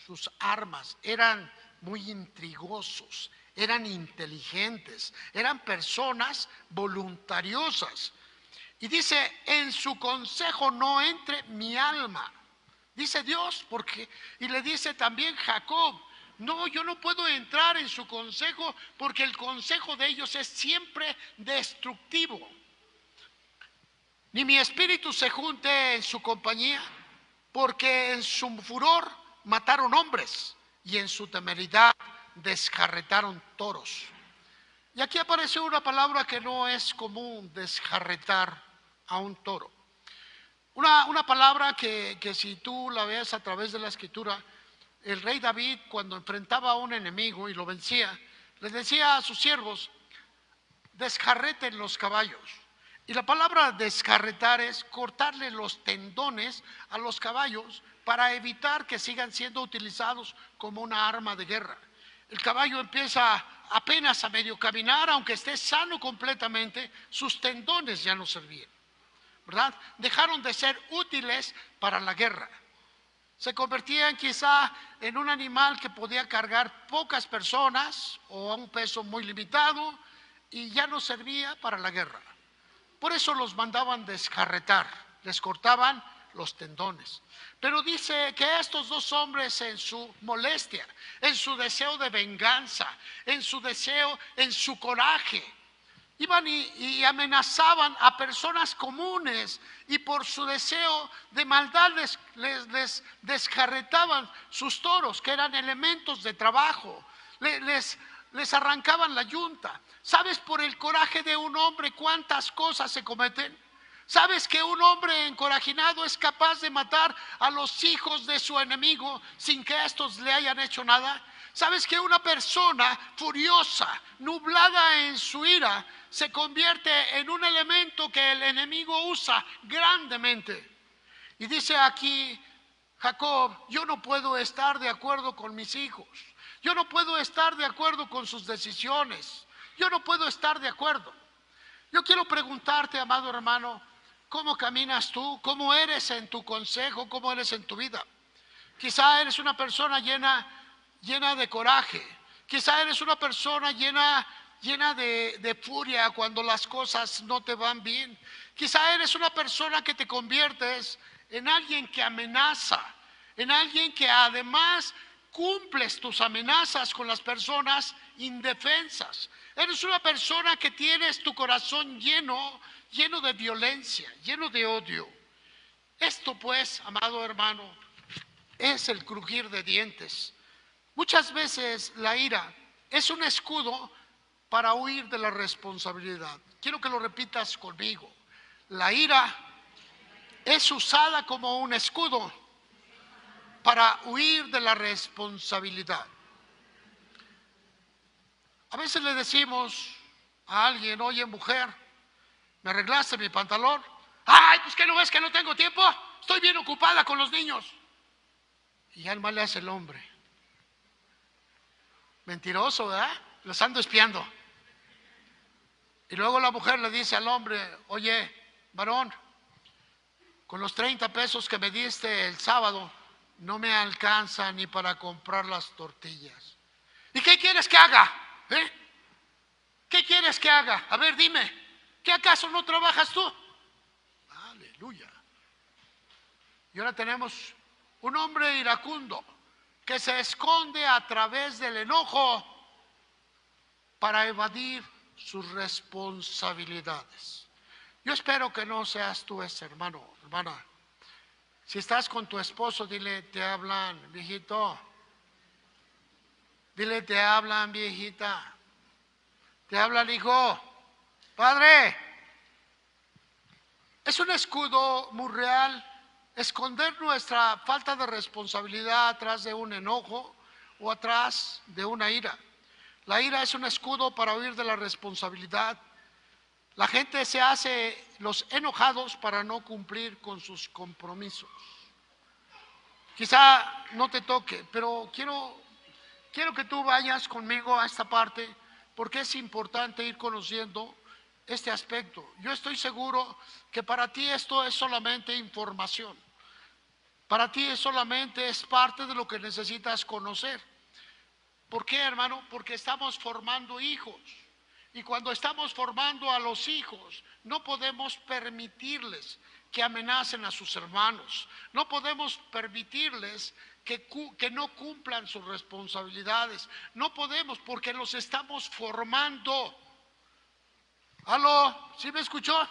Sus armas eran muy intrigosos, eran inteligentes, eran personas voluntariosas. Y dice: en su consejo no entre mi alma. Dice Dios, porque, y le dice también Jacob: no, yo no puedo entrar en su consejo, porque el consejo de ellos es siempre destructivo. Ni mi espíritu se junte en su compañía, porque en su furor mataron hombres y en su temeridad desjarretaron toros. Y aquí aparece una palabra que no es común: desjarretar a un toro. Una palabra que si tú la ves a través de la escritura, el rey David, cuando enfrentaba a un enemigo y lo vencía, les decía a sus siervos: desjarreten los caballos. Y la palabra desjarretar es cortarle los tendones a los caballos para evitar que sigan siendo utilizados como una arma de guerra. El caballo empieza apenas a medio caminar, aunque esté sano completamente, sus tendones ya no servían, ¿verdad? Dejaron de ser útiles para la guerra. Se convertían quizá en un animal que podía cargar pocas personas o a un peso muy limitado, y ya no servía para la guerra. Por eso los mandaban desjarretar, les cortaban los tendones. Pero dice que estos dos hombres, en su molestia, en su deseo de venganza, en su deseo, en su coraje, iban y amenazaban a personas comunes, y por su deseo de maldad les desjarretaban sus toros, que eran elementos de trabajo, les arrancaban la yunta. ¿Sabes por el coraje de un hombre cuántas cosas se cometen? ¿Sabes que un hombre encorajinado es capaz de matar a los hijos de su enemigo sin que estos le hayan hecho nada? ¿Sabes que una persona furiosa, nublada en su ira, se convierte en un elemento que el enemigo usa grandemente? Y dice aquí Jacob: yo no puedo estar de acuerdo con mis hijos, yo no puedo estar de acuerdo con sus decisiones, yo no puedo estar de acuerdo. Yo quiero preguntarte, amado hermano, ¿cómo caminas tú? ¿Cómo eres en tu consejo? ¿Cómo eres en tu vida? Quizá eres una persona llena de coraje. Quizá eres una persona llena de furia cuando las cosas no te van bien. Quizá eres una persona que te conviertes en alguien que amenaza, en alguien que además cumples tus amenazas con las personas indefensas. Eres una persona que tienes tu corazón lleno de violencia, lleno de odio. Esto pues, amado hermano, es el crujir de dientes. Muchas veces la ira es un escudo para huir de la responsabilidad. Quiero que lo repitas conmigo: la ira es usada como un escudo para huir de la responsabilidad. A veces le decimos a alguien: oye, mujer, ¿me arreglaste mi pantalón? Ay, pues que no ves que no tengo tiempo, estoy bien ocupada con los niños. Y ya el mal le hace el hombre. Mentiroso, ¿verdad? Los ando espiando. Y luego la mujer le dice al hombre: oye, varón, con los 30 pesos que me diste el sábado no me alcanza ni para comprar las tortillas. ¿Y qué quieres que haga? ¿Qué quieres que haga? A ver, dime, ¿qué acaso no trabajas tú? Aleluya. Y ahora tenemos un hombre iracundo que se esconde a través del enojo para evadir sus responsabilidades. Yo espero que no seas tú ese hermano, hermana. Si estás con tu esposo, dile: te hablan, viejito. Dile: te hablan, viejita. Te habla el hijo. Padre, es un escudo muy real esconder nuestra falta de responsabilidad atrás de un enojo o atrás de una ira. La ira es un escudo para huir de la responsabilidad. La gente se hace los enojados para no cumplir con sus compromisos. Quizá no te toque, pero quiero que tú vayas conmigo a esta parte porque es importante ir conociendo este aspecto. Yo estoy seguro que para ti esto es solamente información. Para ti solamente es parte de lo que necesitas conocer. ¿Por qué, hermano? Porque estamos formando hijos. Y cuando estamos formando a los hijos, no podemos permitirles que amenacen a sus hermanos. No podemos permitirles que no cumplan sus responsabilidades. No podemos porque los estamos formando. ¿Aló? ¿Sí me escuchó?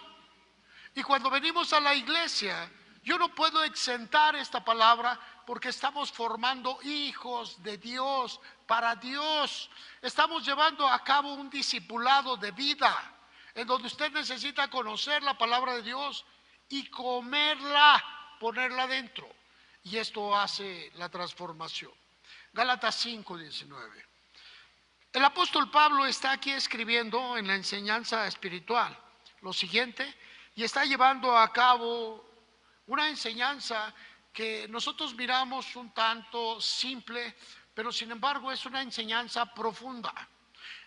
Y cuando venimos a la iglesia, yo no puedo exentar esta palabra porque estamos formando hijos de Dios, para Dios. Estamos llevando a cabo un discipulado de vida, en donde usted necesita conocer la palabra de Dios y comerla, ponerla dentro. Y esto hace la transformación. Gálatas 5:19. El apóstol Pablo está aquí escribiendo en la enseñanza espiritual lo siguiente, y está llevando a cabo una enseñanza que nosotros miramos un tanto simple, pero sin embargo es una enseñanza profunda.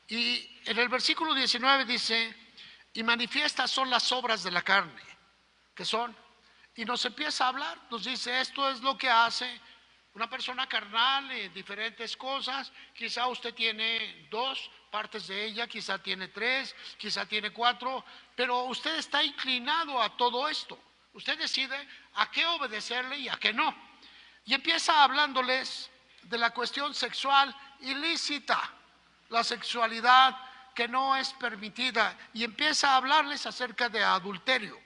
Y en el versículo 19 dice, y manifiestas son las obras de la carne, que son, y nos empieza a hablar, nos dice, esto es lo que hace una persona carnal en diferentes cosas. Quizá usted tiene 2 partes de ella, quizá tiene 3, quizá tiene 4, pero usted está inclinado a todo esto. Usted decide a qué obedecerle y a qué no. Y empieza hablándoles de la cuestión sexual ilícita, la sexualidad que no es permitida, y empieza a hablarles acerca de adulterio.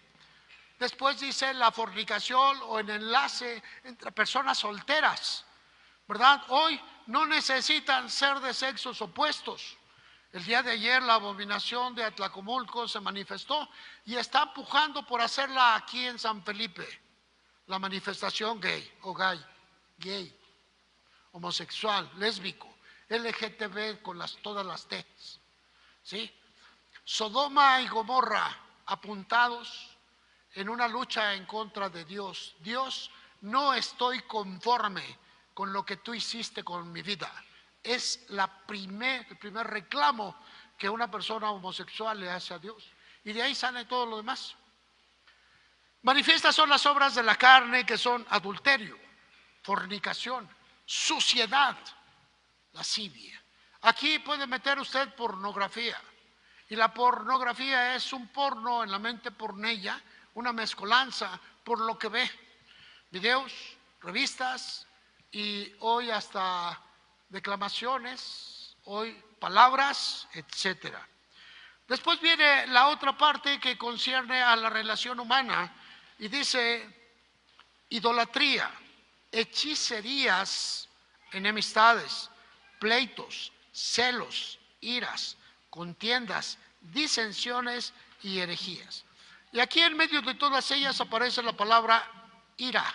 Después dice la fornicación o el enlace entre personas solteras, ¿verdad? Hoy no necesitan ser de sexos opuestos. El día de ayer la abominación de Atlacomulco se manifestó y está empujando por hacerla aquí en San Felipe, la manifestación gay o gay, homosexual, lésbico, LGTB con todas las T's, ¿sí? Sodoma y Gomorra apuntados en una lucha en contra de Dios. Dios, no estoy conforme con lo que tú hiciste con mi vida. Es el primer reclamo que una persona homosexual le hace a Dios. Y de ahí sale todo lo demás. Manifiestas son las obras de la carne, que son adulterio, fornicación, suciedad, lascivia. Aquí puede meter usted pornografía. Y la pornografía es un porno en la mente pornella, una mezcolanza por lo que ve. Videos, revistas y hoy hasta declamaciones, hoy palabras, etcétera. Después viene la otra parte que concierne a la relación humana y dice idolatría, hechicerías, enemistades, pleitos, celos, iras, contiendas, disensiones y herejías. Y aquí en medio de todas ellas aparece la palabra ira,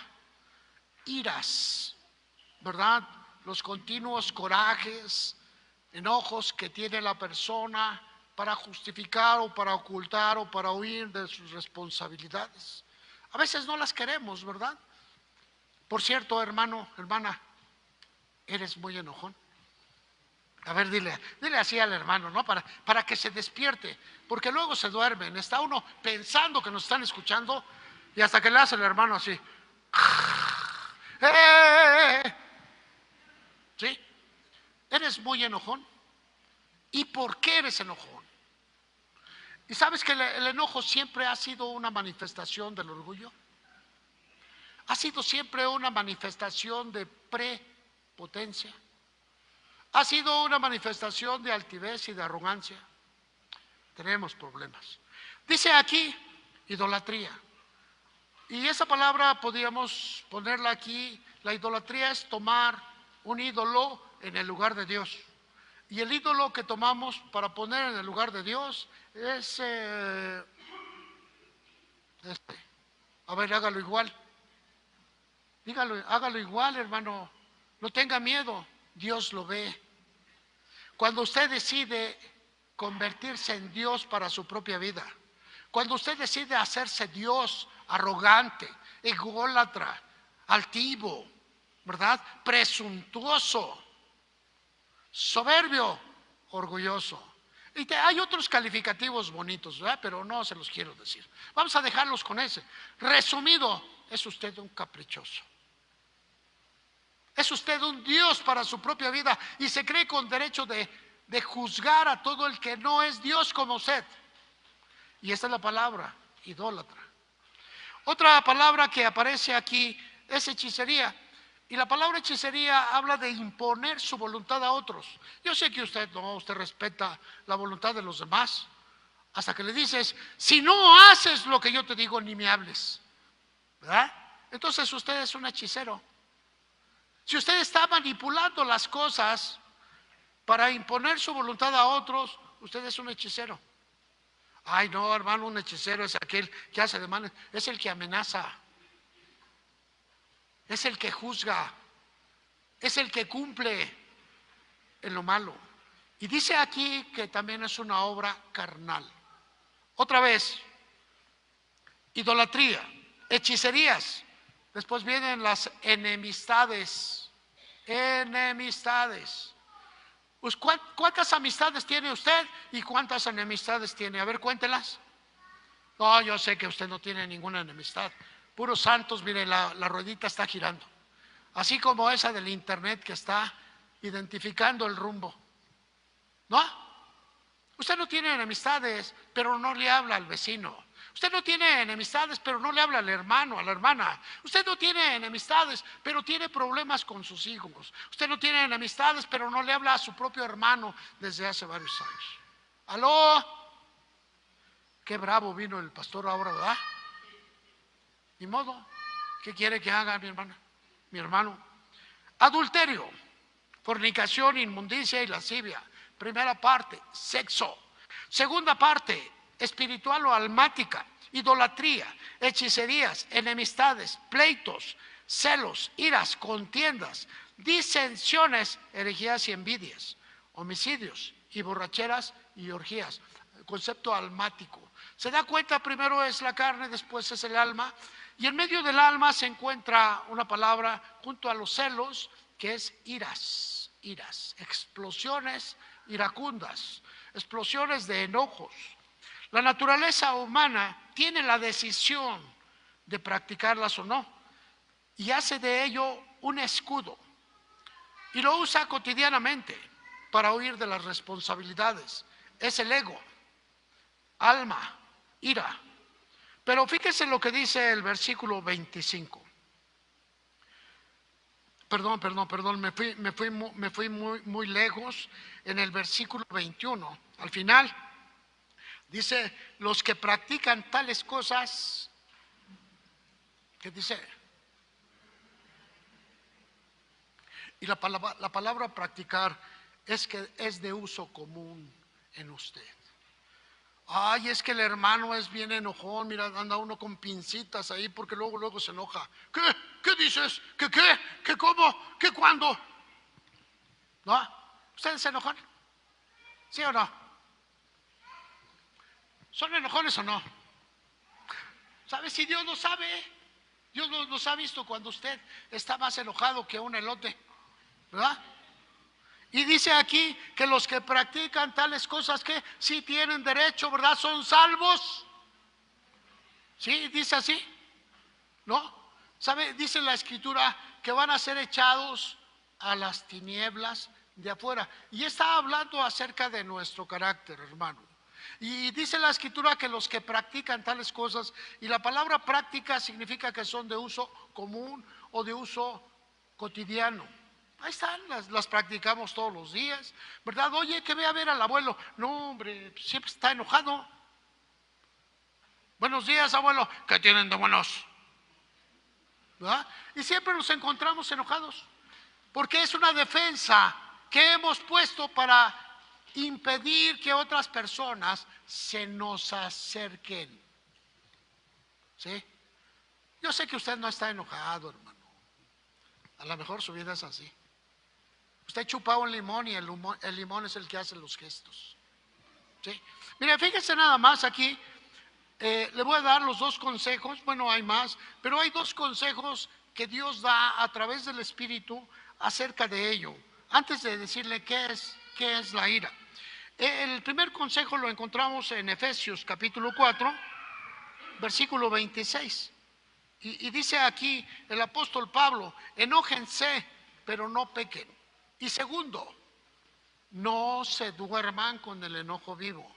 iras, ¿verdad? Los continuos corajes, enojos que tiene la persona para justificar o para ocultar o para huir de sus responsabilidades. A veces no las queremos, ¿verdad? Por cierto, hermano, hermana, eres muy enojón. A ver, dile así al hermano, ¿no? Para que se despierte, porque luego se duermen. Está uno pensando que nos están escuchando y hasta que le hace el hermano así. ¿Sí? ¿Eres muy enojón? ¿Y por qué eres enojón? ¿Y sabes que el enojo siempre ha sido una manifestación del orgullo? Ha sido siempre una manifestación de prepotencia. Ha sido una manifestación de altivez y de arrogancia. Tenemos problemas. Dice aquí idolatría. Y esa palabra podríamos ponerla aquí. La idolatría es tomar un ídolo en el lugar de Dios. Y el ídolo que tomamos para poner en el lugar de Dios es A ver, hágalo igual. Dígalo, hágalo igual, hermano. No tenga miedo, Dios lo ve. Cuando usted decide convertirse en Dios para su propia vida, cuando usted decide hacerse Dios arrogante, ególatra, altivo, ¿verdad? Presuntuoso, soberbio, orgulloso. Y hay otros calificativos bonitos, ¿verdad? Pero no se los quiero decir. Vamos a dejarlos con ese. Resumido, es usted un caprichoso. Es usted un Dios para su propia vida y se cree con derecho de juzgar a todo el que no es Dios como usted. Y esta es la palabra, idólatra. Otra palabra que aparece aquí es hechicería. Y la palabra hechicería habla de imponer su voluntad a otros. Yo sé que usted respeta la voluntad de los demás. Hasta que le dices, si no haces lo que yo te digo, ni me hables. ¿Verdad? Entonces usted es un hechicero. Si usted está manipulando las cosas para imponer su voluntad a otros, usted es un hechicero. Ay, no, hermano, un hechicero es aquel que hace demandas, es el que amenaza, es el que juzga, es el que cumple en lo malo. Y dice aquí que también es una obra carnal. Otra vez, idolatría, hechicerías. Después vienen las enemistades. Enemistades. Pues, ¿cuántas amistades tiene usted y cuántas enemistades tiene? A ver, cuéntelas. No, yo sé que usted no tiene ninguna enemistad. Puros santos, mire, la ruedita está girando. Así como esa del internet que está identificando el rumbo. ¿No? Usted no tiene enemistades, pero no le habla al vecino. Usted no tiene enemistades, pero no le habla al hermano, a la hermana. Usted no tiene enemistades, pero tiene problemas con sus hijos. Usted no tiene enemistades, pero no le habla a su propio hermano desde hace varios años. ¿Aló? Qué bravo vino el pastor ahora, ¿verdad? Ni modo. ¿Qué quiere que haga mi hermana? Mi hermano. Adulterio, fornicación, inmundicia y lascivia. Primera parte, sexo. Segunda parte, espiritual o almática, idolatría, hechicerías, enemistades, pleitos, celos, iras, contiendas, disensiones, herejías y envidias, homicidios y borracheras y orgías. El concepto almático. Se da cuenta, primero es la carne, después es el alma, y en medio del alma se encuentra una palabra junto a los celos que es iras, iras, explosiones iracundas, explosiones de enojos. La naturaleza humana tiene la decisión de practicarlas o no y hace de ello un escudo y lo usa cotidianamente para huir de las responsabilidades. Es el ego, alma, ira. Pero fíjese lo que dice el versículo 25. Perdón, me fui muy lejos en el versículo 21. Al final dice, los que practican tales cosas, ¿qué dice? Y la palabra practicar es que es de uso común en usted. Ay, es que el hermano es bien enojón, mira, anda uno con pincitas ahí porque luego se enoja. ¿Qué? ¿Qué dices? ¿Qué qué? ¿Qué cómo? ¿Qué cuándo? ¿No? ¿Ustedes se enojan? ¿Sí o no? ¿Son enojones o no? ¿Sabe si Dios lo sabe? Dios nos ha visto cuando usted está más enojado que un elote, ¿verdad? Y dice aquí que los que practican tales cosas que sí tienen derecho, ¿verdad? Son salvos. ¿Sí? Dice así, ¿no? ¿Sabe? Dice la escritura que van a ser echados a las tinieblas de afuera. Y está hablando acerca de nuestro carácter, hermano. Y dice la escritura que los que practican tales cosas, y la palabra práctica significa que son de uso común o de uso cotidiano. Ahí están, las practicamos todos los días, ¿verdad? Oye, que ve a ver al abuelo. No, hombre, siempre está enojado. Buenos días, abuelo. ¿Qué tienen de buenos? ¿Verdad? Y siempre nos encontramos enojados, porque es una defensa ¿Qué hemos puesto para impedir que otras personas se nos acerquen? ¿Sí? Yo sé que usted no está enojado, hermano. A lo mejor su vida es así. Usted chupa un limón y el limón es el que hace los gestos. ¿Sí? Mire, fíjese nada más aquí. Le voy a dar los dos consejos. Bueno, hay más, pero hay dos consejos que Dios da a través del Espíritu acerca de ello. Antes de decirle qué es la ira. El primer consejo lo encontramos en Efesios capítulo 4, versículo 26. Y dice aquí el apóstol Pablo: enójense, pero no pequen. Y segundo, no se duerman con el enojo vivo.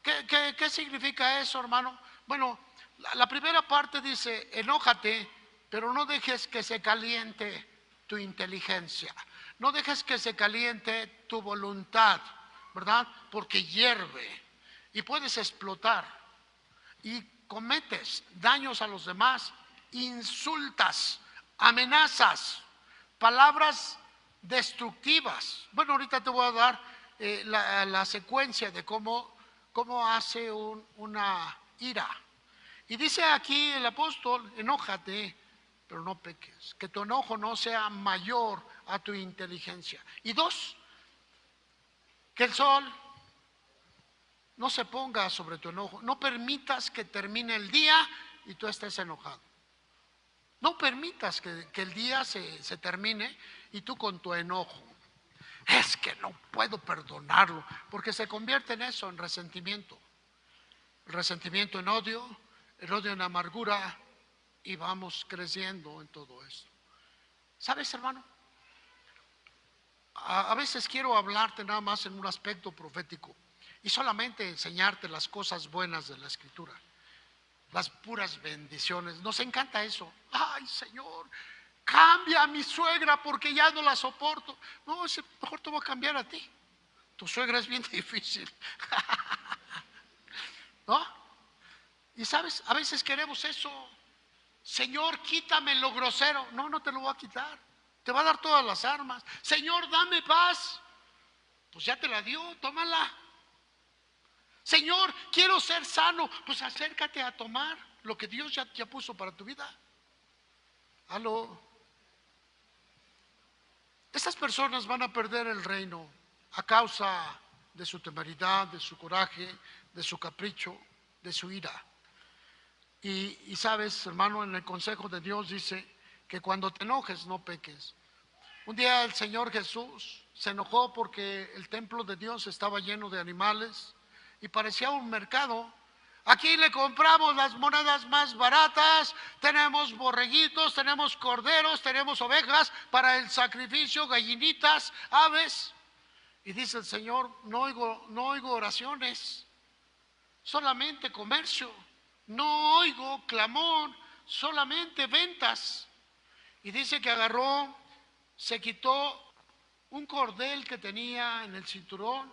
¿Qué significa eso, hermano? Bueno, la primera parte dice: enójate, pero no dejes que se caliente tu inteligencia. No dejes que se caliente tu voluntad, ¿verdad? Porque hierve y puedes explotar y cometes daños a los demás, insultas, amenazas, palabras destructivas. Bueno, ahorita te voy a dar la secuencia de cómo hace una ira. Y dice aquí el apóstol: enójate, pero no peques, que tu enojo no sea mayor a tu inteligencia. Y dos, que el sol no se ponga sobre tu enojo. No permitas que termine el día y tú estés enojado. No permitas que el día se termine y tú con tu enojo. Es que no puedo perdonarlo, porque se convierte en eso, en resentimiento. El resentimiento en odio, el odio en amargura, y vamos creciendo en todo esto. ¿Sabes, hermano? A veces quiero hablarte nada más en un aspecto profético y solamente enseñarte las cosas buenas de la Escritura, las puras bendiciones. Nos encanta eso. Ay, Señor, cambia a mi suegra porque ya no la soporto. No, mejor te voy a cambiar a ti. Tu suegra es bien difícil. ¿No? Y sabes, a veces queremos eso. Señor, quítame lo grosero. No, no te lo voy a quitar. Te va a dar todas las armas. Señor, dame paz. Pues ya te la dio, tómala. Señor, quiero ser sano. Pues acércate a tomar lo que Dios ya puso para tu vida. Aló. Estas personas van a perder el reino a causa de su temeridad, de su coraje, de su capricho, de su ira. Y sabes, hermano, en el consejo de Dios dice que cuando te enojes no peques. Un día el Señor Jesús se enojó porque el templo de Dios estaba lleno de animales y parecía un mercado. Aquí le compramos las monedas más baratas, tenemos borreguitos, tenemos corderos, tenemos ovejas para el sacrificio, gallinitas, aves. Y dice el Señor: no oigo oraciones, solamente comercio. No oigo clamor, solamente ventas. Y dice que agarró, se quitó un cordel que tenía en el cinturón.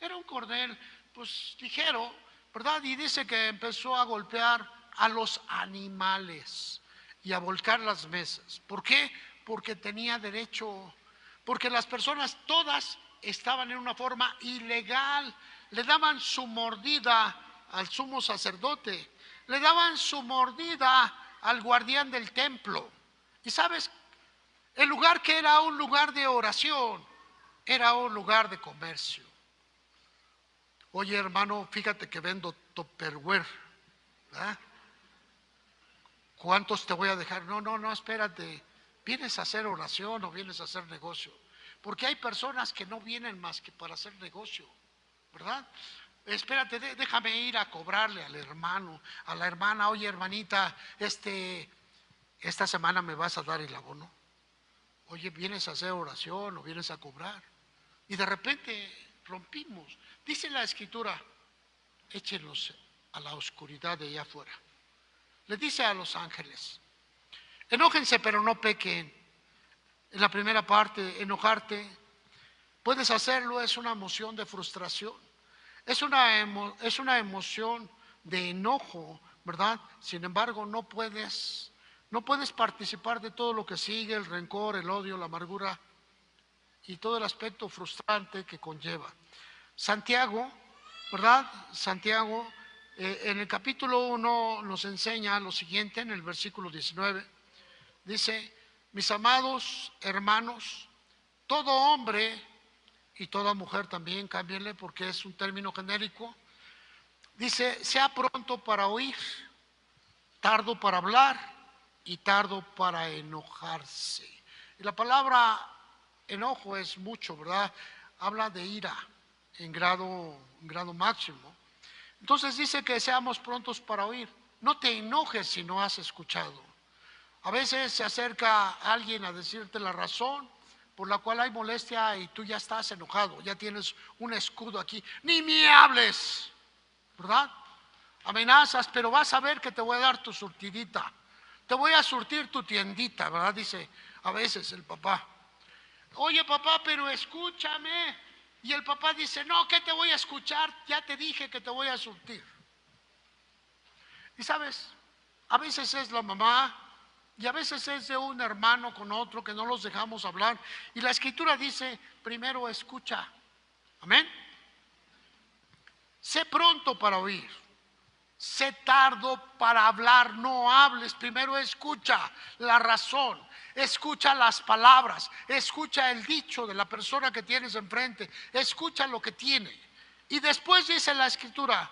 Era un cordel, pues ligero, ¿verdad? Y dice que empezó a golpear a los animales y a volcar las mesas. ¿Por qué? Porque tenía derecho. Porque las personas todas estaban en una forma ilegal. Le daban su mordida al sumo sacerdote. Le daban su mordida al guardián del templo. Y sabes, el lugar que era un lugar de oración, era un lugar de comercio. Oye, hermano, fíjate que vendo Tupperware, ¿verdad? ¿Cuántos te voy a dejar? No, espérate. ¿Vienes a hacer oración o vienes a hacer negocio? Porque hay personas que no vienen más que para hacer negocio, ¿verdad? Espérate, déjame ir a cobrarle al hermano, a la hermana. Oye, hermanita, esta semana me vas a dar el abono. Oye, ¿vienes a hacer oración o vienes a cobrar? Y de repente rompimos. Dice la Escritura: échenlos a la oscuridad de allá afuera. Le dice a los ángeles: enójense, pero no pequen. En la primera parte, enojarte, puedes hacerlo, es una emoción de frustración. Es una emoción de enojo, ¿verdad? Sin embargo, no puedes participar de todo lo que sigue: el rencor, el odio, la amargura. y todo el aspecto frustrante que conlleva. Santiago, ¿verdad? Santiago, en el capítulo 1 nos enseña lo siguiente, en el versículo 19, dice: mis amados hermanos, todo hombre y toda mujer también, cámbienle porque es un término genérico, dice: sea pronto para oír, tardo para hablar y tardo para enojarse. Y la palabra enojo es mucho, ¿verdad? Habla de ira en grado máximo. Entonces dice que seamos prontos para oír. No te enojes si no has escuchado. A veces se acerca alguien a decirte la razón por la cual hay molestia y tú ya estás enojado, ya tienes un escudo aquí. Ni me hables, ¿verdad? Amenazas, pero vas a ver que te voy a dar tu surtidita. Te voy a surtir tu tiendita, ¿verdad? Dice a veces el papá. Oye, papá, pero escúchame. Y el papá dice: no, ¿qué te voy a escuchar? Ya te dije que te voy a surtir. Y sabes, a veces es la mamá y a veces es de un hermano con otro que no los dejamos hablar. Y la escritura dice: primero escucha. Amén. Sé pronto para oír, sé tardo para hablar. No hables, primero escucha la razón, escucha las palabras, escucha el dicho de la persona que tienes enfrente, escucha lo que tiene. Y después dice la escritura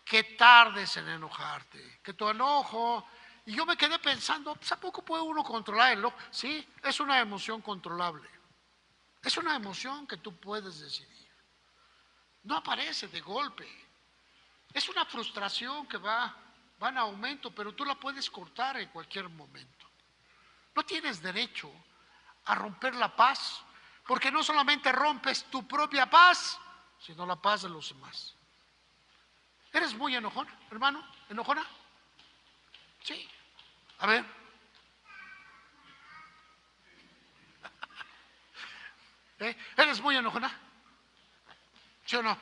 que tardes en enojarte, que tu enojo. Y yo me quedé pensando, pues, ¿a poco puede uno controlar el enojo? Sí, es una emoción controlable, es una emoción que tú puedes decidir. No aparece de golpe, es una frustración que va en aumento, pero tú la puedes cortar en cualquier momento. No tienes derecho a romper la paz, porque no solamente rompes tu propia paz, sino la paz de los demás. ¿Eres muy enojón, hermano? ¿Enojona? Sí. A ver. ¿Eres muy enojona? ¿Sí o no?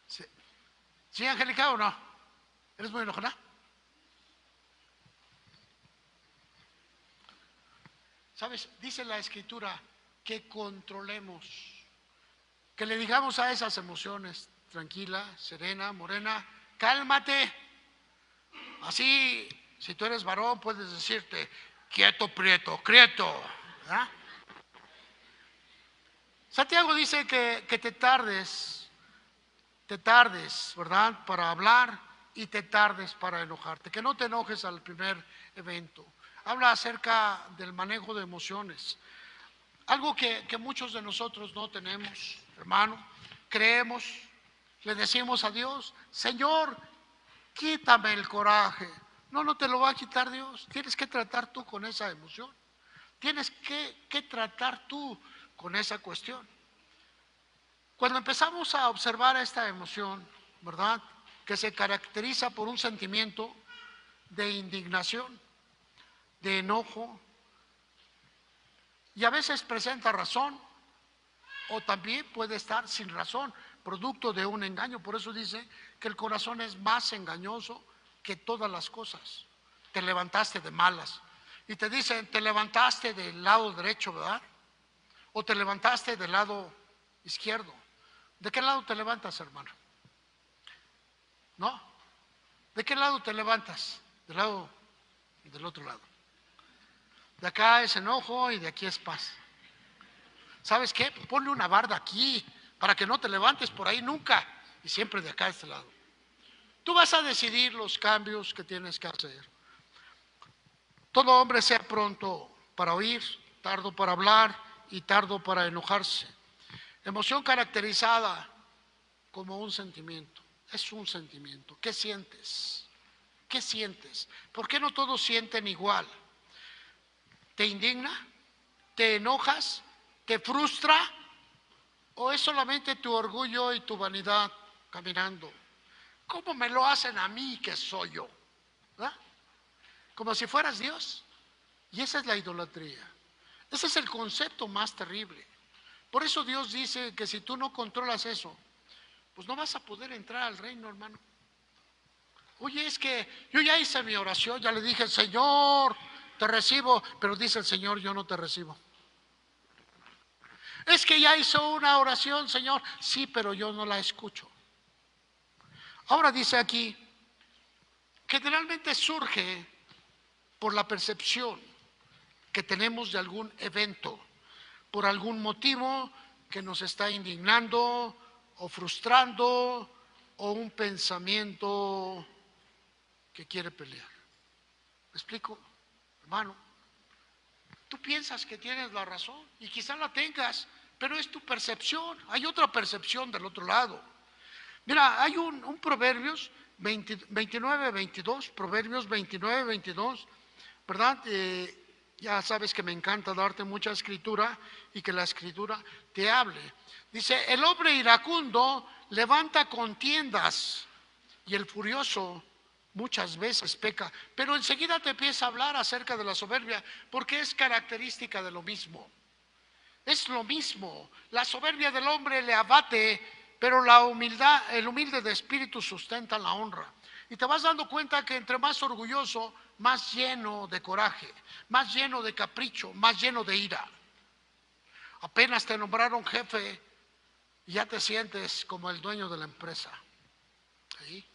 Sí. ¿Sí, Angélica, o no? ¿Eres muy enojona? ¿Sabes? Dice la escritura que controlemos, que le digamos a esas emociones: tranquila, serena, morena, cálmate. Así, si tú eres varón, puedes decirte: quieto, prieto, quieto. ¿Ah? Santiago dice que te tardes, ¿verdad?, para hablar y te tardes para enojarte, que no te enojes al primer evento. Habla acerca del manejo de emociones, algo que muchos de nosotros no tenemos, hermano. Creemos, le decimos a Dios: Señor, quítame el coraje. No, no te lo va a quitar Dios. Tienes que tratar tú con esa emoción. Tienes que tratar tú con esa cuestión. Cuando empezamos a observar esta emoción, ¿verdad?, que se caracteriza por un sentimiento de indignación, de enojo, y a veces presenta razón o también puede estar sin razón, producto de un engaño. Por eso dice que el corazón es más engañoso que todas las cosas. Te levantaste de malas y te dicen: te levantaste del lado derecho, ¿verdad? O te levantaste del lado izquierdo. ¿De qué lado te levantas, hermano? ¿No? ¿De qué lado te levantas? Del otro lado. De acá es enojo y de aquí es paz. ¿Sabes qué? Ponle una barda aquí para que no te levantes por ahí nunca, y siempre de acá a este lado. Tú vas a decidir los cambios que tienes que hacer. Todo hombre sea pronto para oír, tardo para hablar y tardo para enojarse. Emoción caracterizada como un sentimiento. Es un sentimiento. ¿Qué sientes? ¿Qué sientes? ¿Por qué no todos sienten igual? ¿Te indigna? ¿Te enojas? ¿Te frustra? ¿O es solamente tu orgullo y tu vanidad caminando? ¿Cómo me lo hacen a mí que soy yo? ¿Verdad? Como si fueras Dios. Y esa es la idolatría. Ese es el concepto más terrible. Por eso Dios dice que si tú no controlas eso, pues no vas a poder entrar al reino, hermano. Oye, es que yo ya hice mi oración, ya le dije: Señor, te recibo, pero dice el Señor, yo no te recibo. Es que ya hizo una oración, Señor, sí, pero yo no la escucho. Ahora dice aquí, generalmente surge por la percepción que tenemos de algún evento, por algún motivo que nos está indignando o frustrando o un pensamiento que quiere pelear. ¿Me explico, hermano? Tú piensas que tienes la razón y quizá la tengas, pero es tu percepción. Hay otra percepción del otro lado. Mira, hay un Proverbios 29, 22, Proverbios 29, 22, ¿verdad? Ya sabes que me encanta darte mucha escritura y que la escritura te hable. Dice, el hombre iracundo levanta contiendas y el furioso muchas veces peca, pero enseguida te empieza a hablar acerca de la soberbia, porque es característica de lo mismo. Es lo mismo. La soberbia del hombre le abate, pero la humildad, el humilde de espíritu sustenta la honra. Y te vas dando cuenta que entre más orgulloso, más lleno de coraje, más lleno de capricho, más lleno de ira. Apenas te nombraron jefe y ya te sientes como el dueño de la empresa. ¿Sí?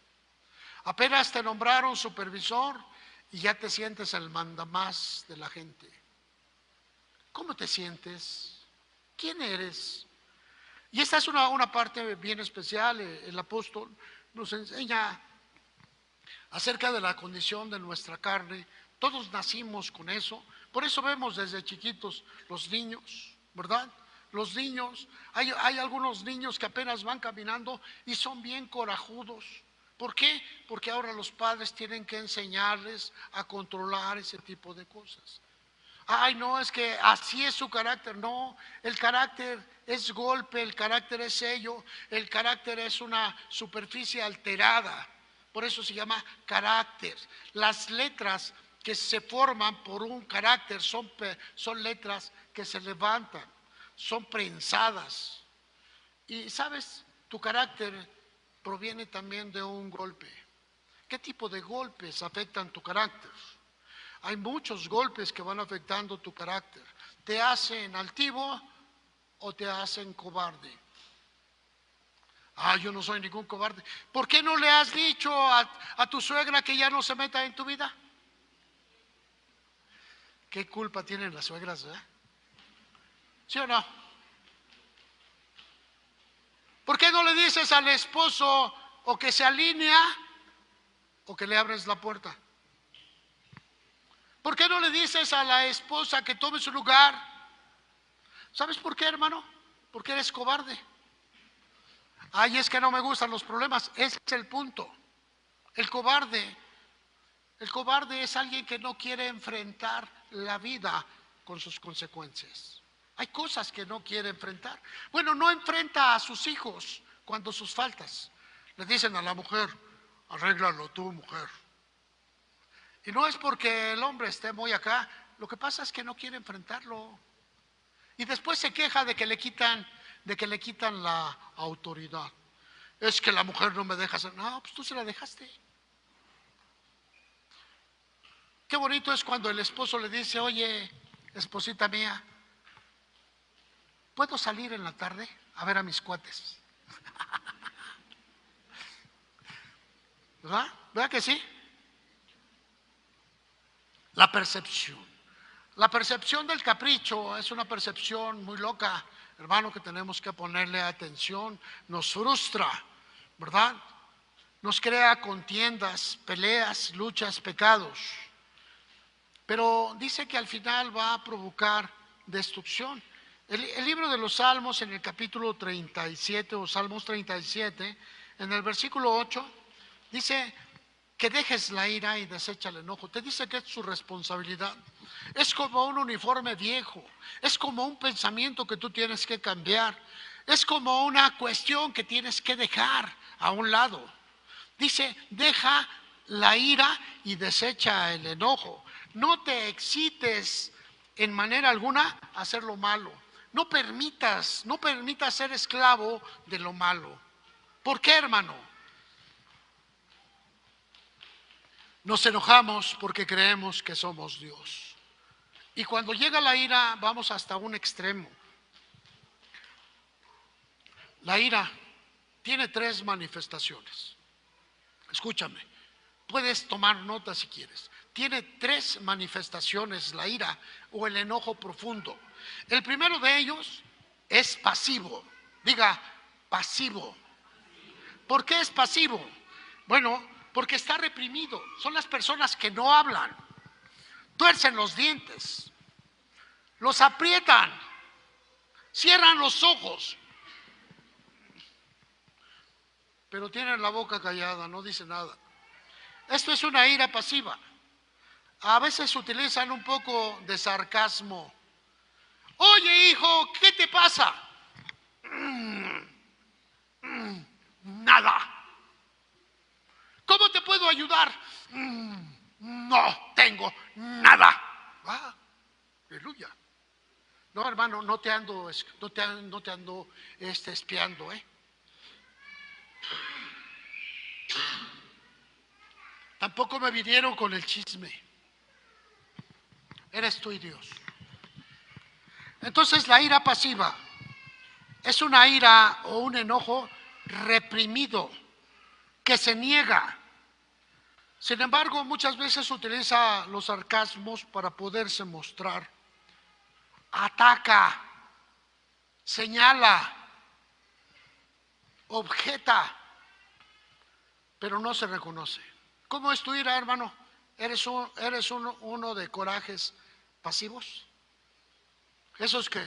Apenas te nombraron supervisor y ya te sientes el mandamás de la gente. ¿Cómo te sientes? ¿Quién eres? Y esta es una parte bien especial. El apóstol nos enseña acerca de la condición de nuestra carne. Todos nacimos con eso. Por eso vemos desde chiquitos los niños, ¿verdad? Los niños, hay algunos niños que apenas van caminando y son bien corajudos. ¿Por qué? Porque ahora los padres tienen que enseñarles a controlar ese tipo de cosas. Ay, no, es que así es su carácter. No, el carácter es golpe, el carácter es sello, el carácter es una superficie alterada. Por eso se llama carácter. Las letras que se forman por un carácter son letras que se levantan, son prensadas. Y sabes, tu carácter proviene también de un golpe. ¿Qué tipo de golpes afectan tu carácter? Hay muchos golpes que van afectando tu carácter. ¿Te hacen altivo o te hacen cobarde? Yo no soy ningún cobarde. ¿Por qué no le has dicho a tu suegra que ya no se meta en tu vida? ¿Qué culpa tienen las suegras, eh? ¿Sí o no? ¿Por qué no le dices al esposo o que se alinea o que le abres la puerta? ¿Por qué no le dices a la esposa que tome su lugar? ¿Sabes por qué, hermano? Porque eres cobarde. Ay, es que no me gustan los problemas. Ese es el punto. El cobarde es alguien que no quiere enfrentar la vida con sus consecuencias. Hay cosas que no quiere enfrentar. Bueno, no enfrenta a sus hijos cuando sus faltas. Le dicen a la mujer, arréglalo tú, mujer. Y no es porque el hombre esté muy acá, lo que pasa es que no quiere enfrentarlo. Y después se queja de que le quitan la autoridad. Es que la mujer no me deja hacer. No, pues tú se la dejaste. Qué bonito es cuando el esposo le dice, oye, esposita mía, ¿puedo salir en la tarde a ver a mis cuates? ¿Verdad? ¿Verdad que sí? La percepción. La percepción del capricho es una percepción muy loca, hermano, que tenemos que ponerle atención. Nos frustra, ¿verdad? Nos crea contiendas, peleas, luchas, pecados. Pero dice que al final va a provocar destrucción. El libro de los Salmos en el capítulo 37 o Salmos 37, en el versículo 8, dice que dejes la ira y desecha el enojo. Te dice que es su responsabilidad. Es como un uniforme viejo, es como un pensamiento que tú tienes que cambiar, es como una cuestión que tienes que dejar a un lado. Dice, deja la ira y desecha el enojo. No te excites en manera alguna a hacer lo malo. No permitas ser esclavo de lo malo. ¿Por qué, hermano? Nos enojamos porque creemos que somos Dios. Y cuando llega la ira, vamos hasta un extremo. La ira tiene 3 manifestaciones. Escúchame, puedes tomar nota si quieres. Tiene 3 manifestaciones la ira o el enojo profundo. El primero de ellos es pasivo. Diga, pasivo. ¿Por qué es pasivo? Bueno, porque está reprimido. Son las personas que no hablan, tuercen los dientes, los aprietan, cierran los ojos, pero tienen la boca callada, no dicen nada. Esto es una ira pasiva. A veces utilizan un poco de sarcasmo. Oye, hijo, ¿qué te pasa? Nada. ¿Cómo te puedo ayudar? No tengo nada. Ah, aleluya. No, hermano, no te ando espiando, ¿eh? Tampoco me vinieron con el chisme. Eres tú y Dios. Entonces la ira pasiva es una ira o un enojo reprimido que se niega. Sin embargo, muchas veces utiliza los sarcasmos para poderse mostrar. Ataca, señala, objeta, pero no se reconoce. ¿Cómo es tu ira, hermano? ¿Eres uno de corajes pasivos? Esos que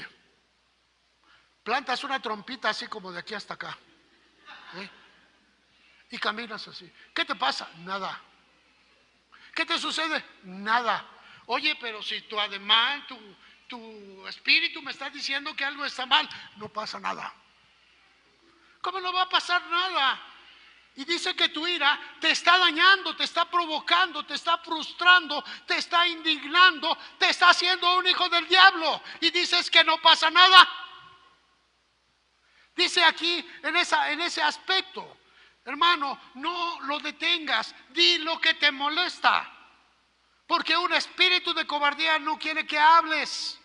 plantas una trompita así como de aquí hasta acá, ¿eh? Y caminas así. ¿Qué te pasa? Nada. ¿Qué te sucede? Nada. Oye, pero si tu ademán, tu espíritu me está diciendo que algo está mal, no pasa nada. ¿Cómo no va a pasar nada? Y dice que tu ira te está dañando, te está provocando, te está frustrando, te está indignando, te está haciendo un hijo del diablo. Y dices que no pasa nada. Dice aquí en ese aspecto, hermano, no lo detengas, di lo que te molesta. Porque un espíritu de cobardía no quiere que hables.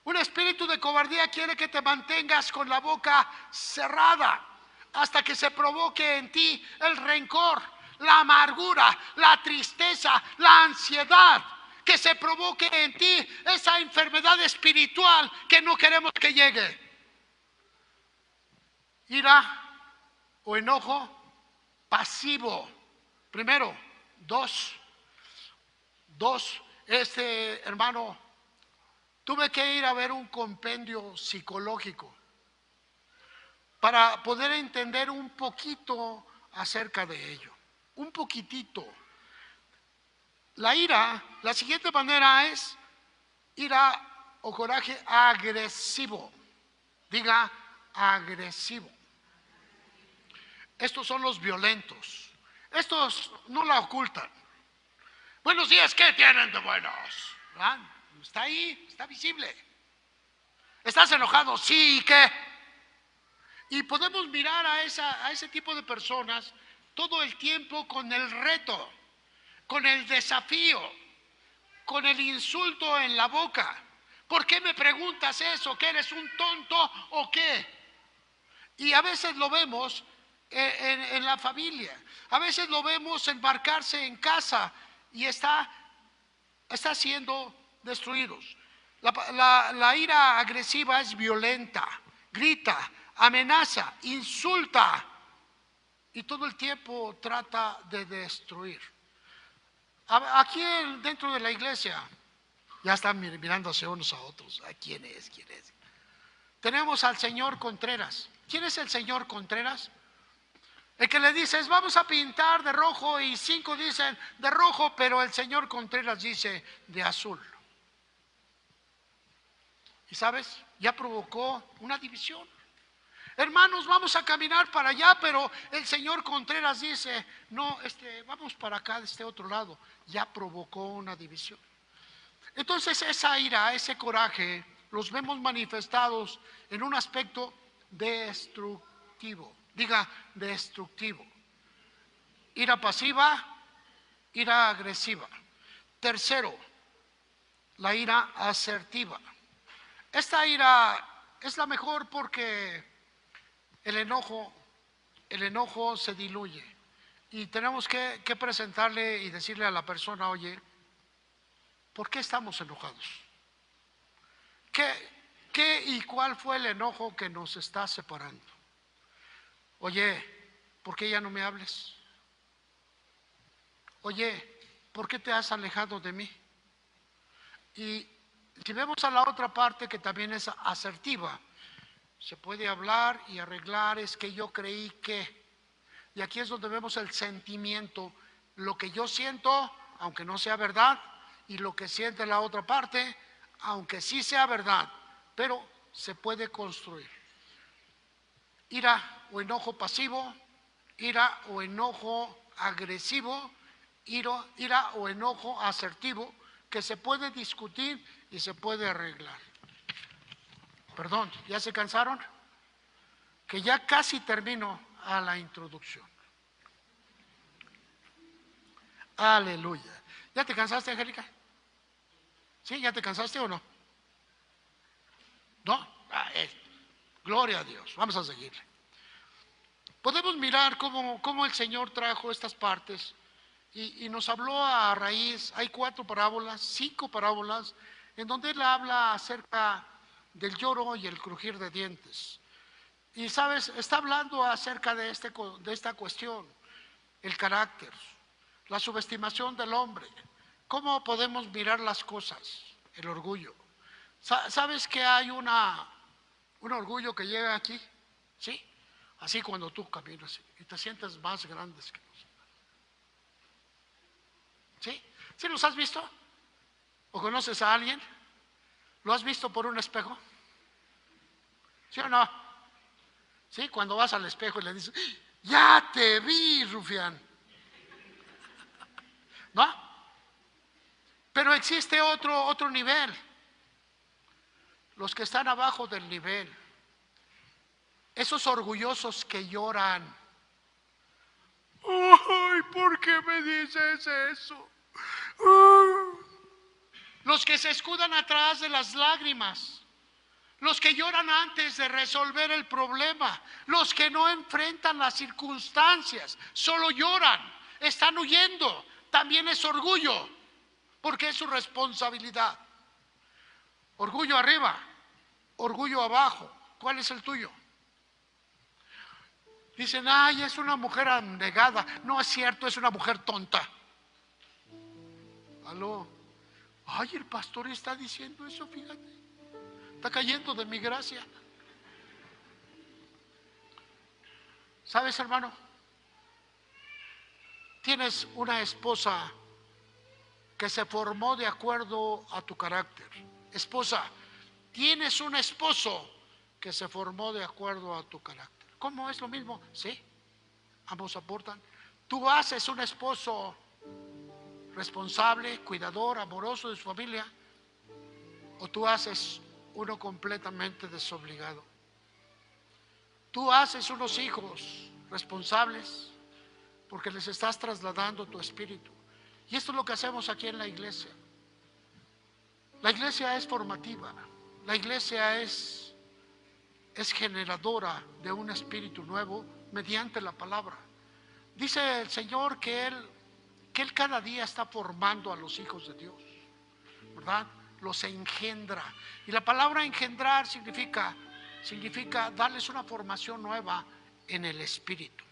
Un espíritu de cobardía quiere que te mantengas con la boca cerrada hasta que se provoque en ti el rencor, la amargura, la tristeza, la ansiedad, que se provoque en ti esa enfermedad espiritual que no queremos que llegue. Ira o enojo pasivo. Primero, dos, hermano, tuve que ir a ver un compendio psicológico para poder entender un poquito acerca de ello, un poquitito. La ira, la siguiente manera es ira o coraje agresivo. Diga agresivo. Estos son los violentos. Estos no la ocultan. Buenos días, ¿qué tienen de buenos? ¿Ah? Está ahí, está visible. ¿Estás enojado? Sí, ¿y qué? Y podemos mirar a ese tipo de personas todo el tiempo con el reto, con el desafío, con el insulto en la boca. ¿Por qué me preguntas eso? ¿Que eres un tonto o qué? Y a veces lo vemos en la familia, a veces lo vemos embarcarse en casa y está siendo destruidos. La ira agresiva es violenta, grita, amenaza, insulta y todo el tiempo trata de destruir. Aquí dentro de la iglesia ya están mirándose unos a otros. ¿Quién es? ¿Quién es? Tenemos al señor Contreras. ¿Quién es el señor Contreras? El que le dices, vamos a pintar de rojo y 5 dicen de rojo, pero el señor Contreras dice de azul. ¿Y sabes? Ya provocó una división. Hermanos, vamos a caminar para allá, pero el señor Contreras dice, no, vamos para acá, de este otro lado. Ya provocó una división. Entonces esa ira, ese coraje, los vemos manifestados en un aspecto destructivo. Diga, destructivo. Ira pasiva, ira agresiva. Tercero, la ira asertiva. Esta ira es la mejor porque el enojo se diluye. Y tenemos que presentarle y decirle a la persona, oye, ¿por qué estamos enojados? ¿Qué y cuál fue el enojo que nos está separando? Oye, ¿por qué ya no me hables? Oye, ¿por qué te has alejado de mí? Y si vemos a la otra parte que también es asertiva, se puede hablar y arreglar, es que yo creí que, y aquí es donde vemos el sentimiento, lo que yo siento, aunque no sea verdad, y lo que siente la otra parte, aunque sí sea verdad, pero se puede construir. Ira o enojo pasivo, ira o enojo agresivo, ira o enojo asertivo, que se puede discutir y se puede arreglar. Perdón, ¿ya se cansaron? Que ya casi termino a la introducción. Aleluya. ¿Ya te cansaste, Angélica? ¿Sí? ¿Ya te cansaste o no? ¿No? Gloria a Dios. Vamos a seguirle. Podemos mirar cómo el Señor trajo estas partes y nos habló a raíz, hay 5 parábolas, en donde Él habla acerca del lloro y el crujir de dientes. Y sabes, está hablando acerca de esta cuestión, el carácter, la subestimación del hombre, cómo podemos mirar las cosas, el orgullo. ¿Sabes que hay un orgullo que llega aquí? ¿Sí? Así cuando tú caminas y te sientes más grande que los demás. ¿Sí? ¿Sí los has visto? ¿O conoces a alguien? ¿Lo has visto por un espejo? ¿Sí o no? ¿Sí? Cuando vas al espejo y le dices, ya te vi, rufián. ¿No? Pero existe otro nivel. Los que están abajo del nivel. Esos orgullosos que lloran. Ay, ¿por qué me dices eso? Los que se escudan atrás de las lágrimas. Los que lloran antes de resolver el problema. Los que no enfrentan las circunstancias. Solo lloran. Están huyendo. También es orgullo. Porque es su responsabilidad. Orgullo arriba. Orgullo abajo. ¿Cuál es el tuyo? Dicen, ay, es una mujer abnegada. No es cierto, es una mujer tonta. Aló. Ay, el pastor está diciendo eso, fíjate. Está cayendo de mi gracia. ¿Sabes, hermano? Tienes una esposa que se formó de acuerdo a tu carácter. Esposa, tienes un esposo que se formó de acuerdo a tu carácter. ¿Cómo es lo mismo? Sí, ambos aportan. Tú haces un esposo responsable, cuidador, amoroso de su familia, o tú haces uno completamente desobligado. Tú haces unos hijos responsables porque les estás trasladando tu espíritu. Y esto es lo que hacemos aquí en la iglesia. La iglesia es formativa, la iglesia es generadora de un espíritu nuevo mediante la palabra. Dice el Señor que Él cada día está formando a los hijos de Dios, ¿verdad? Los engendra. Y la palabra engendrar significa darles una formación nueva en el espíritu.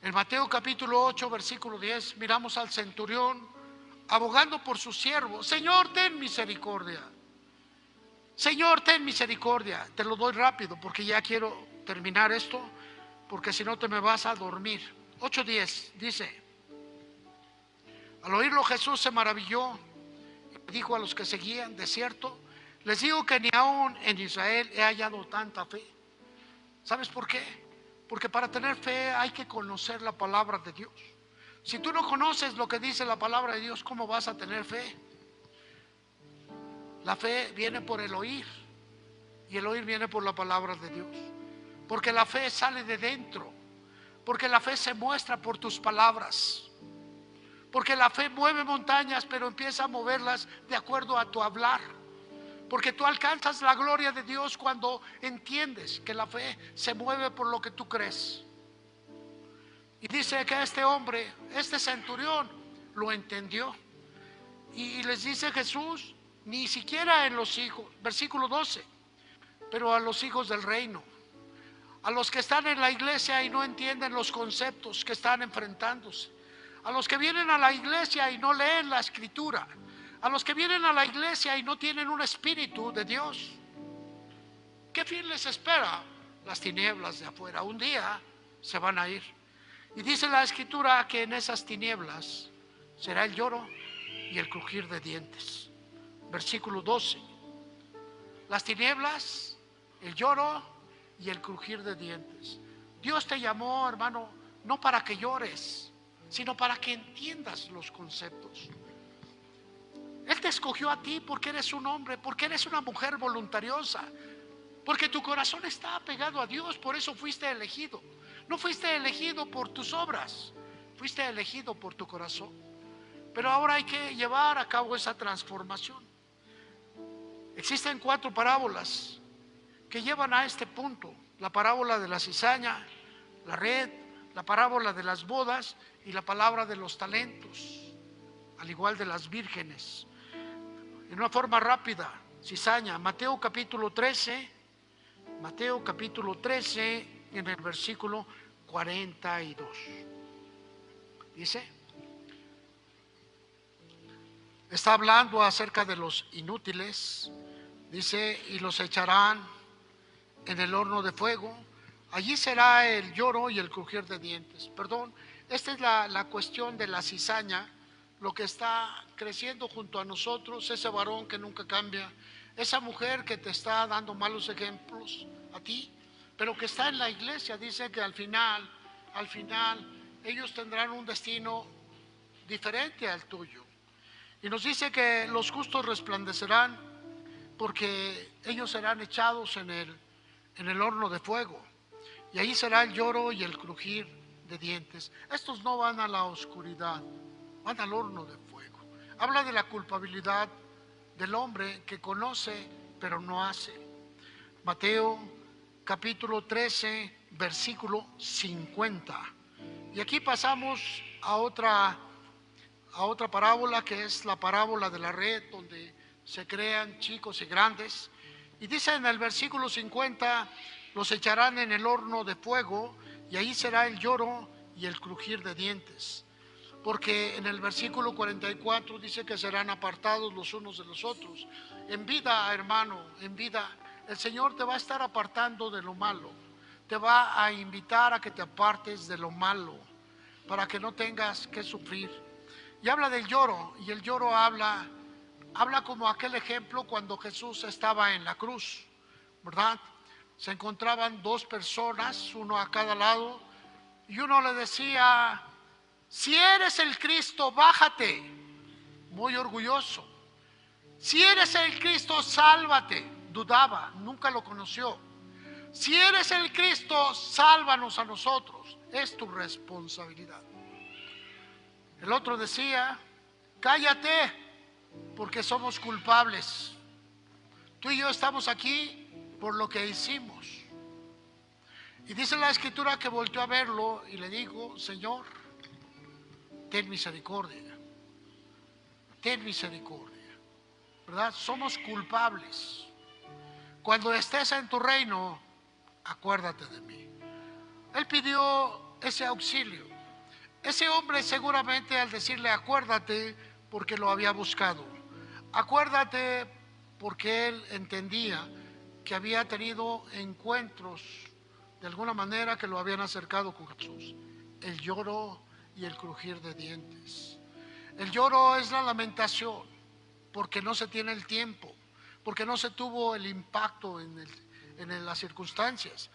En Mateo capítulo 8, versículo 10, miramos al centurión abogando por su siervo. Señor, ten misericordia. Señor, ten misericordia. Te lo doy rápido porque ya quiero terminar esto, porque si no te me vas a dormir. 8:10 dice: al oírlo Jesús se maravilló y dijo a los que seguían, de cierto, les digo que ni aún en Israel he hallado tanta fe. ¿Sabes por qué? Porque para tener fe hay que conocer la palabra de Dios. Si tú no conoces lo que dice la palabra de Dios, ¿cómo vas a tener fe? La fe viene por el oír y el oír viene por la palabra de Dios. Porque la fe sale de dentro, porque la fe se muestra por tus palabras. Porque la fe mueve montañas, pero empieza a moverlas de acuerdo a tu hablar. Porque tú alcanzas la gloria de Dios cuando entiendes que la fe se mueve por lo que tú crees. Y dice que este hombre, este centurión, lo entendió. Y les dice Jesús, ni siquiera en los hijos, versículo 12, pero a los hijos del reino, a los que están en la iglesia y no entienden los conceptos que están enfrentándose, a los que vienen a la iglesia y no leen la escritura, a los que vienen a la iglesia y no tienen un espíritu de Dios. ¿Qué fin les espera? Las tinieblas de afuera. Un día se van a ir. Y dice la escritura que en esas tinieblas será el lloro y el crujir de dientes. Versículo 12. Las tinieblas, el lloro y el crujir de dientes. Dios te llamó, hermano, no para que llores, sino para que entiendas los conceptos. Él te escogió a ti porque eres un hombre, porque eres una mujer voluntariosa, porque tu corazón está apegado a Dios, por eso fuiste elegido. No fuiste elegido por tus obras, fuiste elegido por tu corazón. Pero ahora hay que llevar a cabo esa transformación. Existen 4 parábolas que llevan a este punto: la parábola de la cizaña, la red, la parábola de las bodas y la palabra de los talentos, al igual de las vírgenes. En una forma rápida, cizaña, Mateo capítulo 13, en el versículo 42. Dice, está hablando acerca de los inútiles. Dice, y los echarán en el horno de fuego. Allí será el lloro y el crujir de dientes. Perdón, esta es la cuestión de la cizaña, lo que está creciendo junto a nosotros, ese varón que nunca cambia, esa mujer que te está dando malos ejemplos a ti, pero que está en la iglesia. Dice que al final ellos tendrán un destino diferente al tuyo. Y nos dice que los justos resplandecerán porque ellos serán echados en el horno de fuego. Y ahí será el lloro y el crujir de dientes. Estos no van a la oscuridad, van al horno de fuego. Habla de la culpabilidad del hombre que conoce pero no hace. Mateo capítulo 13, versículo 50. Y aquí pasamos a otra parábola, que es la parábola de la red, donde se crean chicos y grandes. Y dice en el versículo 50, los echarán en el horno de fuego, y ahí será el lloro y el crujir de dientes. Porque en el versículo 44 dice que serán apartados los unos de los otros. En vida, hermano, en vida, el Señor te va a estar apartando de lo malo. Te va a invitar a que te apartes de lo malo, para que no tengas que sufrir. Y habla del lloro, y el lloro habla como aquel ejemplo cuando Jesús estaba en la cruz, ¿verdad? Se encontraban 2 personas, uno a cada lado, y uno le decía, si eres el Cristo, bájate, muy orgulloso. Si eres el Cristo, sálvate, dudaba, nunca lo conoció. Si eres el Cristo, sálvanos a nosotros, es tu responsabilidad. El otro decía, cállate, porque somos culpables. Tú y yo estamos aquí por lo que hicimos. Y dice la escritura que volteó a verlo y le dijo, Señor, ten misericordia, ten misericordia, ¿verdad? Somos culpables. Cuando estés en tu reino, acuérdate de mí. Él pidió ese auxilio. Ese hombre seguramente al decirle acuérdate, porque lo había buscado. Acuérdate porque él entendía que había tenido encuentros de alguna manera que lo habían acercado con Jesús. El lloro y el crujir de dientes. El lloro es la lamentación porque no se tiene el tiempo, porque no se tuvo el impacto en las circunstancias.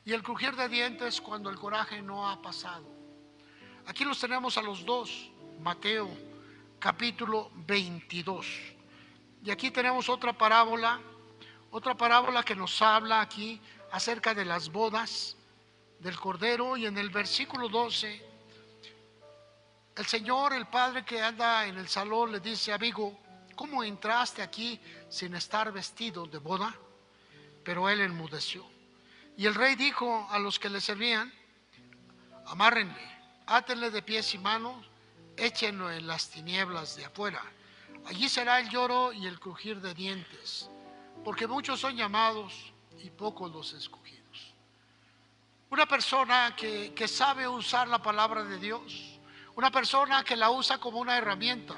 Y el crujir de dientes cuando el coraje no ha pasado. Aquí los tenemos a los 2, Mateo capítulo 22. Y aquí tenemos otra parábola que nos habla aquí acerca de las bodas del Cordero. Y en el versículo 12 El señor, el padre que anda en el salón, le dice: amigo, ¿cómo entraste aquí sin estar vestido de boda? Pero él enmudeció. Y el rey dijo a los que le servían: amárrenle, átenle de pies y manos, échenlo en las tinieblas de afuera. Allí será el lloro y el crujir de dientes, porque muchos son llamados y pocos los escogidos. Una persona que sabe usar la palabra de Dios, una persona que la usa como una herramienta,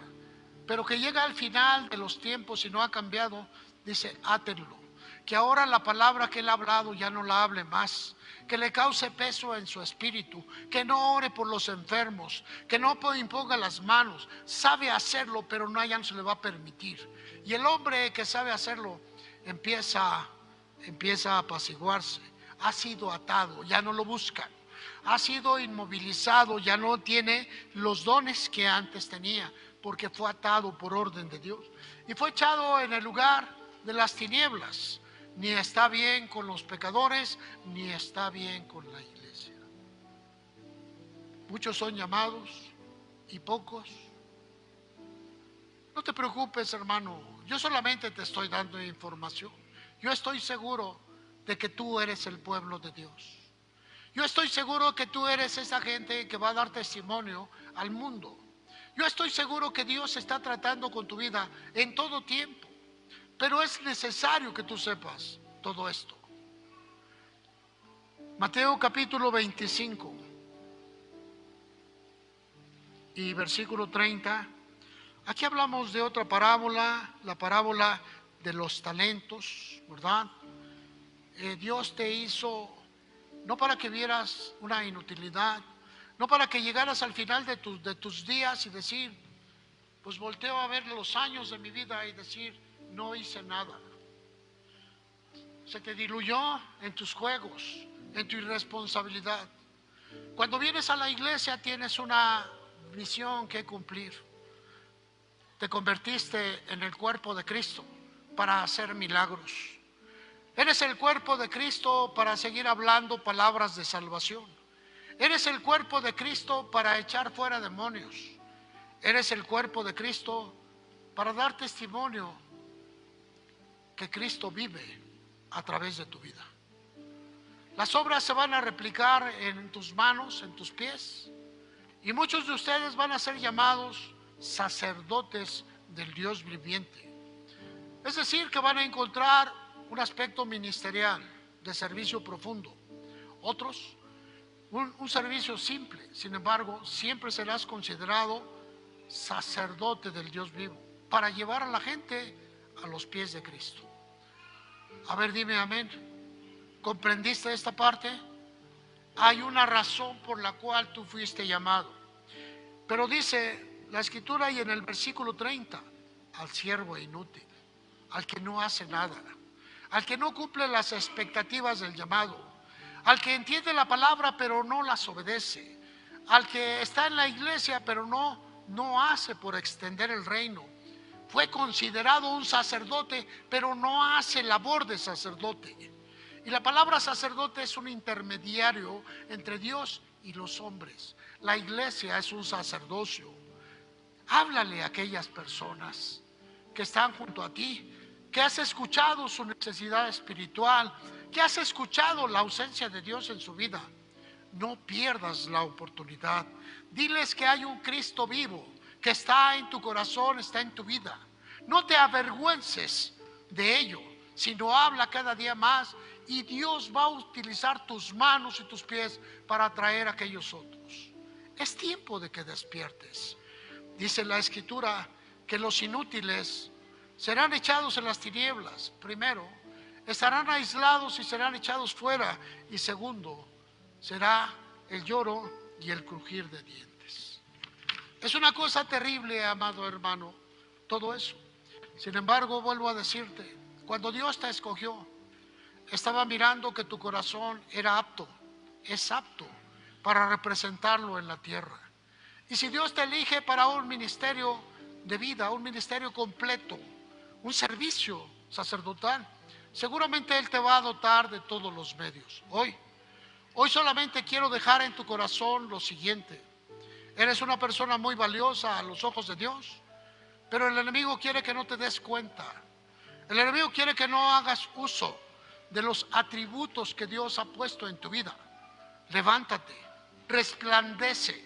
pero que llega al final de los tiempos y no ha cambiado, dice: átenlo. Que ahora la palabra que él ha hablado ya no la hable más, que le cause peso en su espíritu, que no ore por los enfermos, que no imponga las manos. Sabe hacerlo, pero ya no se le va a permitir. Y el hombre que sabe hacerlo empieza a apaciguarse. Ha sido atado, ya no lo buscan. Ha sido inmovilizado, ya no tiene los dones que antes tenía, porque fue atado por orden de Dios y fue echado en el lugar de las tinieblas. Ni está bien con los pecadores, ni está bien con la iglesia. Muchos son llamados y pocos. No te preocupes, hermano, yo solamente te estoy dando información. Yo estoy seguro de que tú eres el pueblo de Dios. Yo estoy seguro que tú eres esa gente que va a dar testimonio al mundo. Yo estoy seguro que Dios está tratando con tu vida en todo tiempo. Pero es necesario que tú sepas todo esto. Mateo capítulo 25 y versículo 30. Aquí hablamos de otra parábola, la parábola de los talentos, ¿verdad? Dios te hizo no para que vieras una inutilidad, no para que llegaras al final de tus días y decir: pues volteo a ver los años de mi vida y decir: no hice nada. Se te diluyó en tus juegos, en tu irresponsabilidad. Cuando vienes a la iglesia tienes una misión que cumplir. Te convertiste en el cuerpo de Cristo para hacer milagros. Eres el cuerpo de Cristo para seguir hablando palabras de salvación. Eres el cuerpo de Cristo para echar fuera demonios. Eres el cuerpo de Cristo para dar testimonio que Cristo vive a través de tu vida. Las obras se van a replicar en tus manos, en tus pies, y muchos de ustedes van a ser llamados sacerdotes del Dios viviente. Es decir, que van a encontrar un aspecto ministerial de servicio profundo. Otros, un servicio simple. Sin embargo, siempre serás considerado sacerdote del Dios vivo para llevar a la gente a los pies de Cristo. A ver, dime amén. ¿Comprendiste esta parte? Hay una razón por la cual tú fuiste llamado. Pero dice la escritura y en el versículo 30, al siervo inútil, al que no hace nada, al que no cumple las expectativas del llamado, al que entiende la palabra pero no las obedece, al que está en la iglesia pero no hace por extender el reino. Fue considerado un sacerdote, pero no hace labor de sacerdote. Y la palabra sacerdote es un intermediario entre Dios y los hombres. La iglesia es un sacerdocio. Háblale a aquellas personas que están junto a ti, que has escuchado su necesidad espiritual, que has escuchado la ausencia de Dios en su vida. No pierdas la oportunidad. Diles que hay un Cristo vivo, que está en tu corazón, está en tu vida. No te avergüences de ello, sino habla cada día más y Dios va a utilizar tus manos y tus pies para atraer a aquellos otros. Es tiempo de que despiertes. Dice la escritura que los inútiles serán echados en las tinieblas. Primero, estarán aislados y serán echados fuera. Y segundo, será el lloro y el crujir de dientes. Es una cosa terrible, amado hermano, todo eso. Sin embargo, vuelvo a decirte, cuando Dios te escogió, estaba mirando que tu corazón era apto, es apto para representarlo en la tierra. Y si Dios te elige para un ministerio de vida, un ministerio completo, un servicio sacerdotal, seguramente Él te va a dotar de todos los medios. Hoy solamente quiero dejar en tu corazón lo siguiente. Eres una persona muy valiosa a los ojos de Dios, pero el enemigo quiere que no te des cuenta. El enemigo quiere que no hagas uso de los atributos que Dios ha puesto en tu vida. Levántate, resplandece,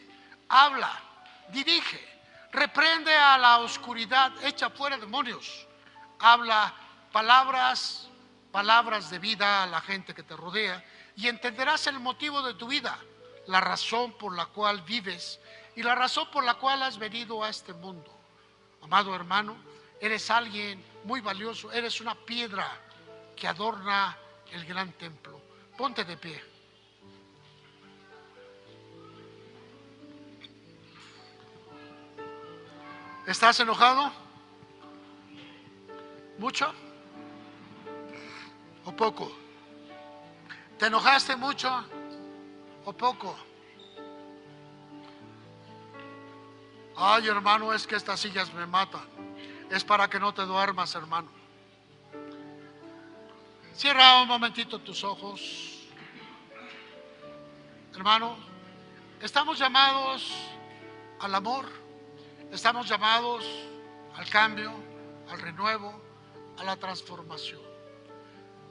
habla, dirige, reprende a la oscuridad, echa fuera demonios, habla palabras de vida a la gente que te rodea y entenderás el motivo de tu vida, la razón por la cual vives y la razón por la cual has venido a este mundo. Amado hermano, eres alguien muy valioso, eres una piedra que adorna el gran templo. Ponte de pie. ¿Estás enojado? ¿Mucho? ¿O poco? ¿Te enojaste mucho o poco? Ay, hermano, es que estas sillas me matan. Es para que no te duermas, hermano. Cierra un momentito tus ojos. Hermano, estamos llamados al amor, estamos llamados al cambio, al renuevo, a la transformación.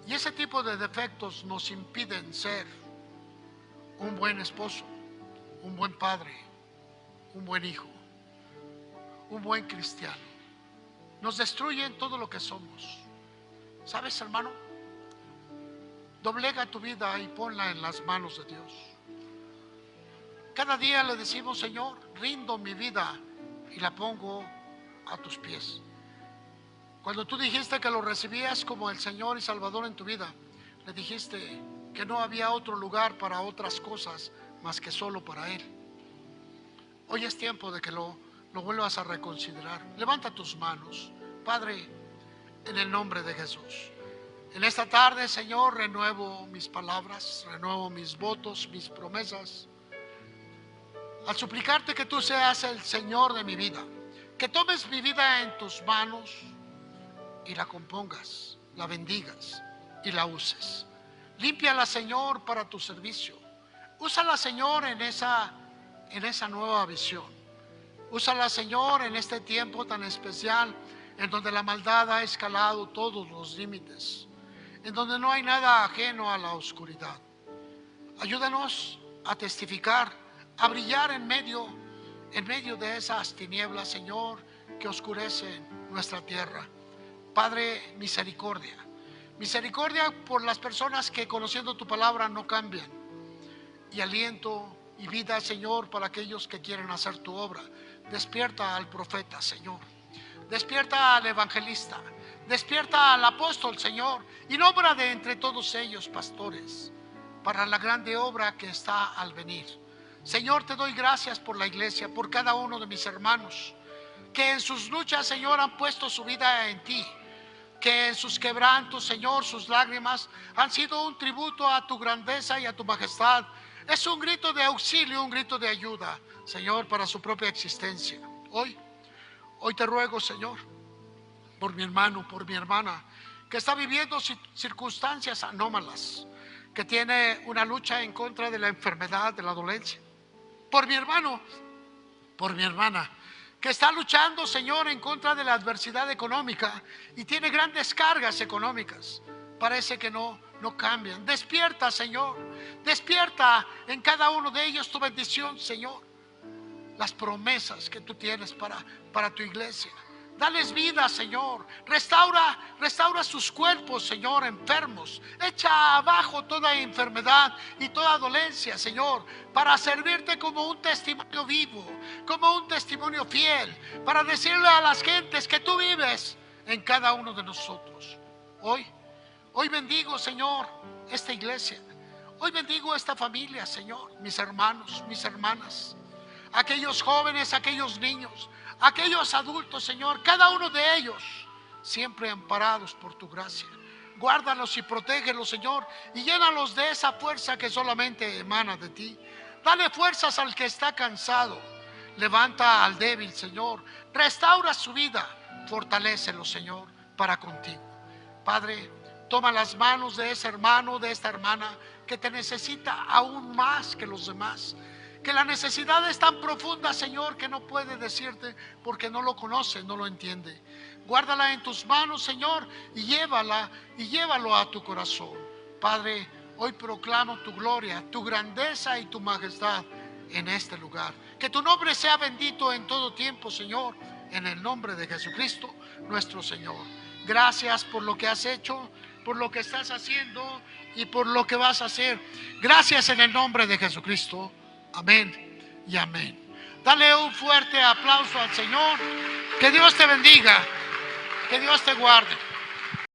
Y ese tipo de defectos nos impiden ser un buen esposo, un buen padre, un buen hijo, un buen cristiano. Nos destruyen todo lo que somos. ¿Sabes, hermano? Doblega tu vida y ponla en las manos de Dios. Cada día le decimos: Señor, rindo mi vida y la pongo a tus pies. Cuando tú dijiste que lo recibías como el Señor y Salvador en tu vida, le dijiste que no había otro lugar para otras cosas más que solo para Él. Hoy es tiempo de que lo vuelvas a reconsiderar. Levanta tus manos. Padre, en el nombre de Jesús, en esta tarde, Señor, renuevo mis palabras, renuevo mis votos, mis promesas, al suplicarte que tú seas el Señor de mi vida, que tomes mi vida en tus manos y la compongas, la bendigas y la uses. Límpiala, Señor, para tu servicio. Úsala, Señor, en esa nueva visión. Úsala, Señor, en este tiempo tan especial en donde la maldad ha escalado todos los límites, en donde no hay nada ajeno a la oscuridad. Ayúdanos a testificar, a brillar en medio de esas tinieblas, Señor, que oscurecen nuestra tierra. Padre, misericordia. Misericordia por las personas que, conociendo tu palabra, no cambian. Y aliento y vida, Señor, para aquellos que quieren hacer tu obra. Despierta al profeta, Señor. Despierta al evangelista. Despierta al apóstol, Señor. Y nombra de entre todos ellos pastores para la grande obra que está al venir. Señor, te doy gracias por la iglesia, por cada uno de mis hermanos, que en sus luchas, Señor, han puesto su vida en ti. Que en sus quebrantos, Señor, sus lágrimas han sido un tributo a tu grandeza y a tu majestad. Es un grito de auxilio, un grito de ayuda, Señor, para su propia existencia. Hoy te ruego, Señor, por mi hermano, por mi hermana, que está viviendo circunstancias anómalas, que tiene una lucha en contra de la enfermedad, de la dolencia. Por mi hermano, por mi hermana, que está luchando, Señor, en contra de la adversidad económica y tiene grandes cargas económicas. Parece que no cambian. Despierta, Señor. Despierta en cada uno de ellos tu bendición, Señor. Las promesas que tú tienes para tu iglesia. Dales vida, Señor. Restaura sus cuerpos, Señor, enfermos. Echa abajo toda enfermedad y toda dolencia, Señor, para servirte como un testimonio vivo, como un testimonio fiel, para decirle a las gentes que tú vives en cada uno de nosotros. Hoy bendigo, Señor, esta iglesia. Hoy bendigo esta familia, Señor, mis hermanos, mis hermanas, aquellos jóvenes, aquellos niños, aquellos adultos, Señor, cada uno de ellos siempre amparados por tu gracia. Guárdalos y protégelos, Señor, y llénalos de esa fuerza que solamente emana de ti. Dale fuerzas al que está cansado. Levanta al débil, Señor. Restaura su vida. Fortalécelo, Señor, para contigo. Padre, toma las manos de ese hermano, de esta hermana que te necesita aún más que los demás, que la necesidad es tan profunda, Señor, que no puede decirte porque no lo conoce, no lo entiende. Guárdala en tus manos, Señor, y llévalo a tu corazón. Padre, hoy proclamo tu gloria, tu grandeza y tu majestad en este lugar. Que tu nombre sea bendito en todo tiempo, Señor, en el nombre de Jesucristo, nuestro Señor. Gracias por lo que has hecho, por lo que estás haciendo y por lo que vas a hacer. Gracias en el nombre de Jesucristo. Amén y amén. Dale un fuerte aplauso al Señor. Que Dios te bendiga. Que Dios te guarde.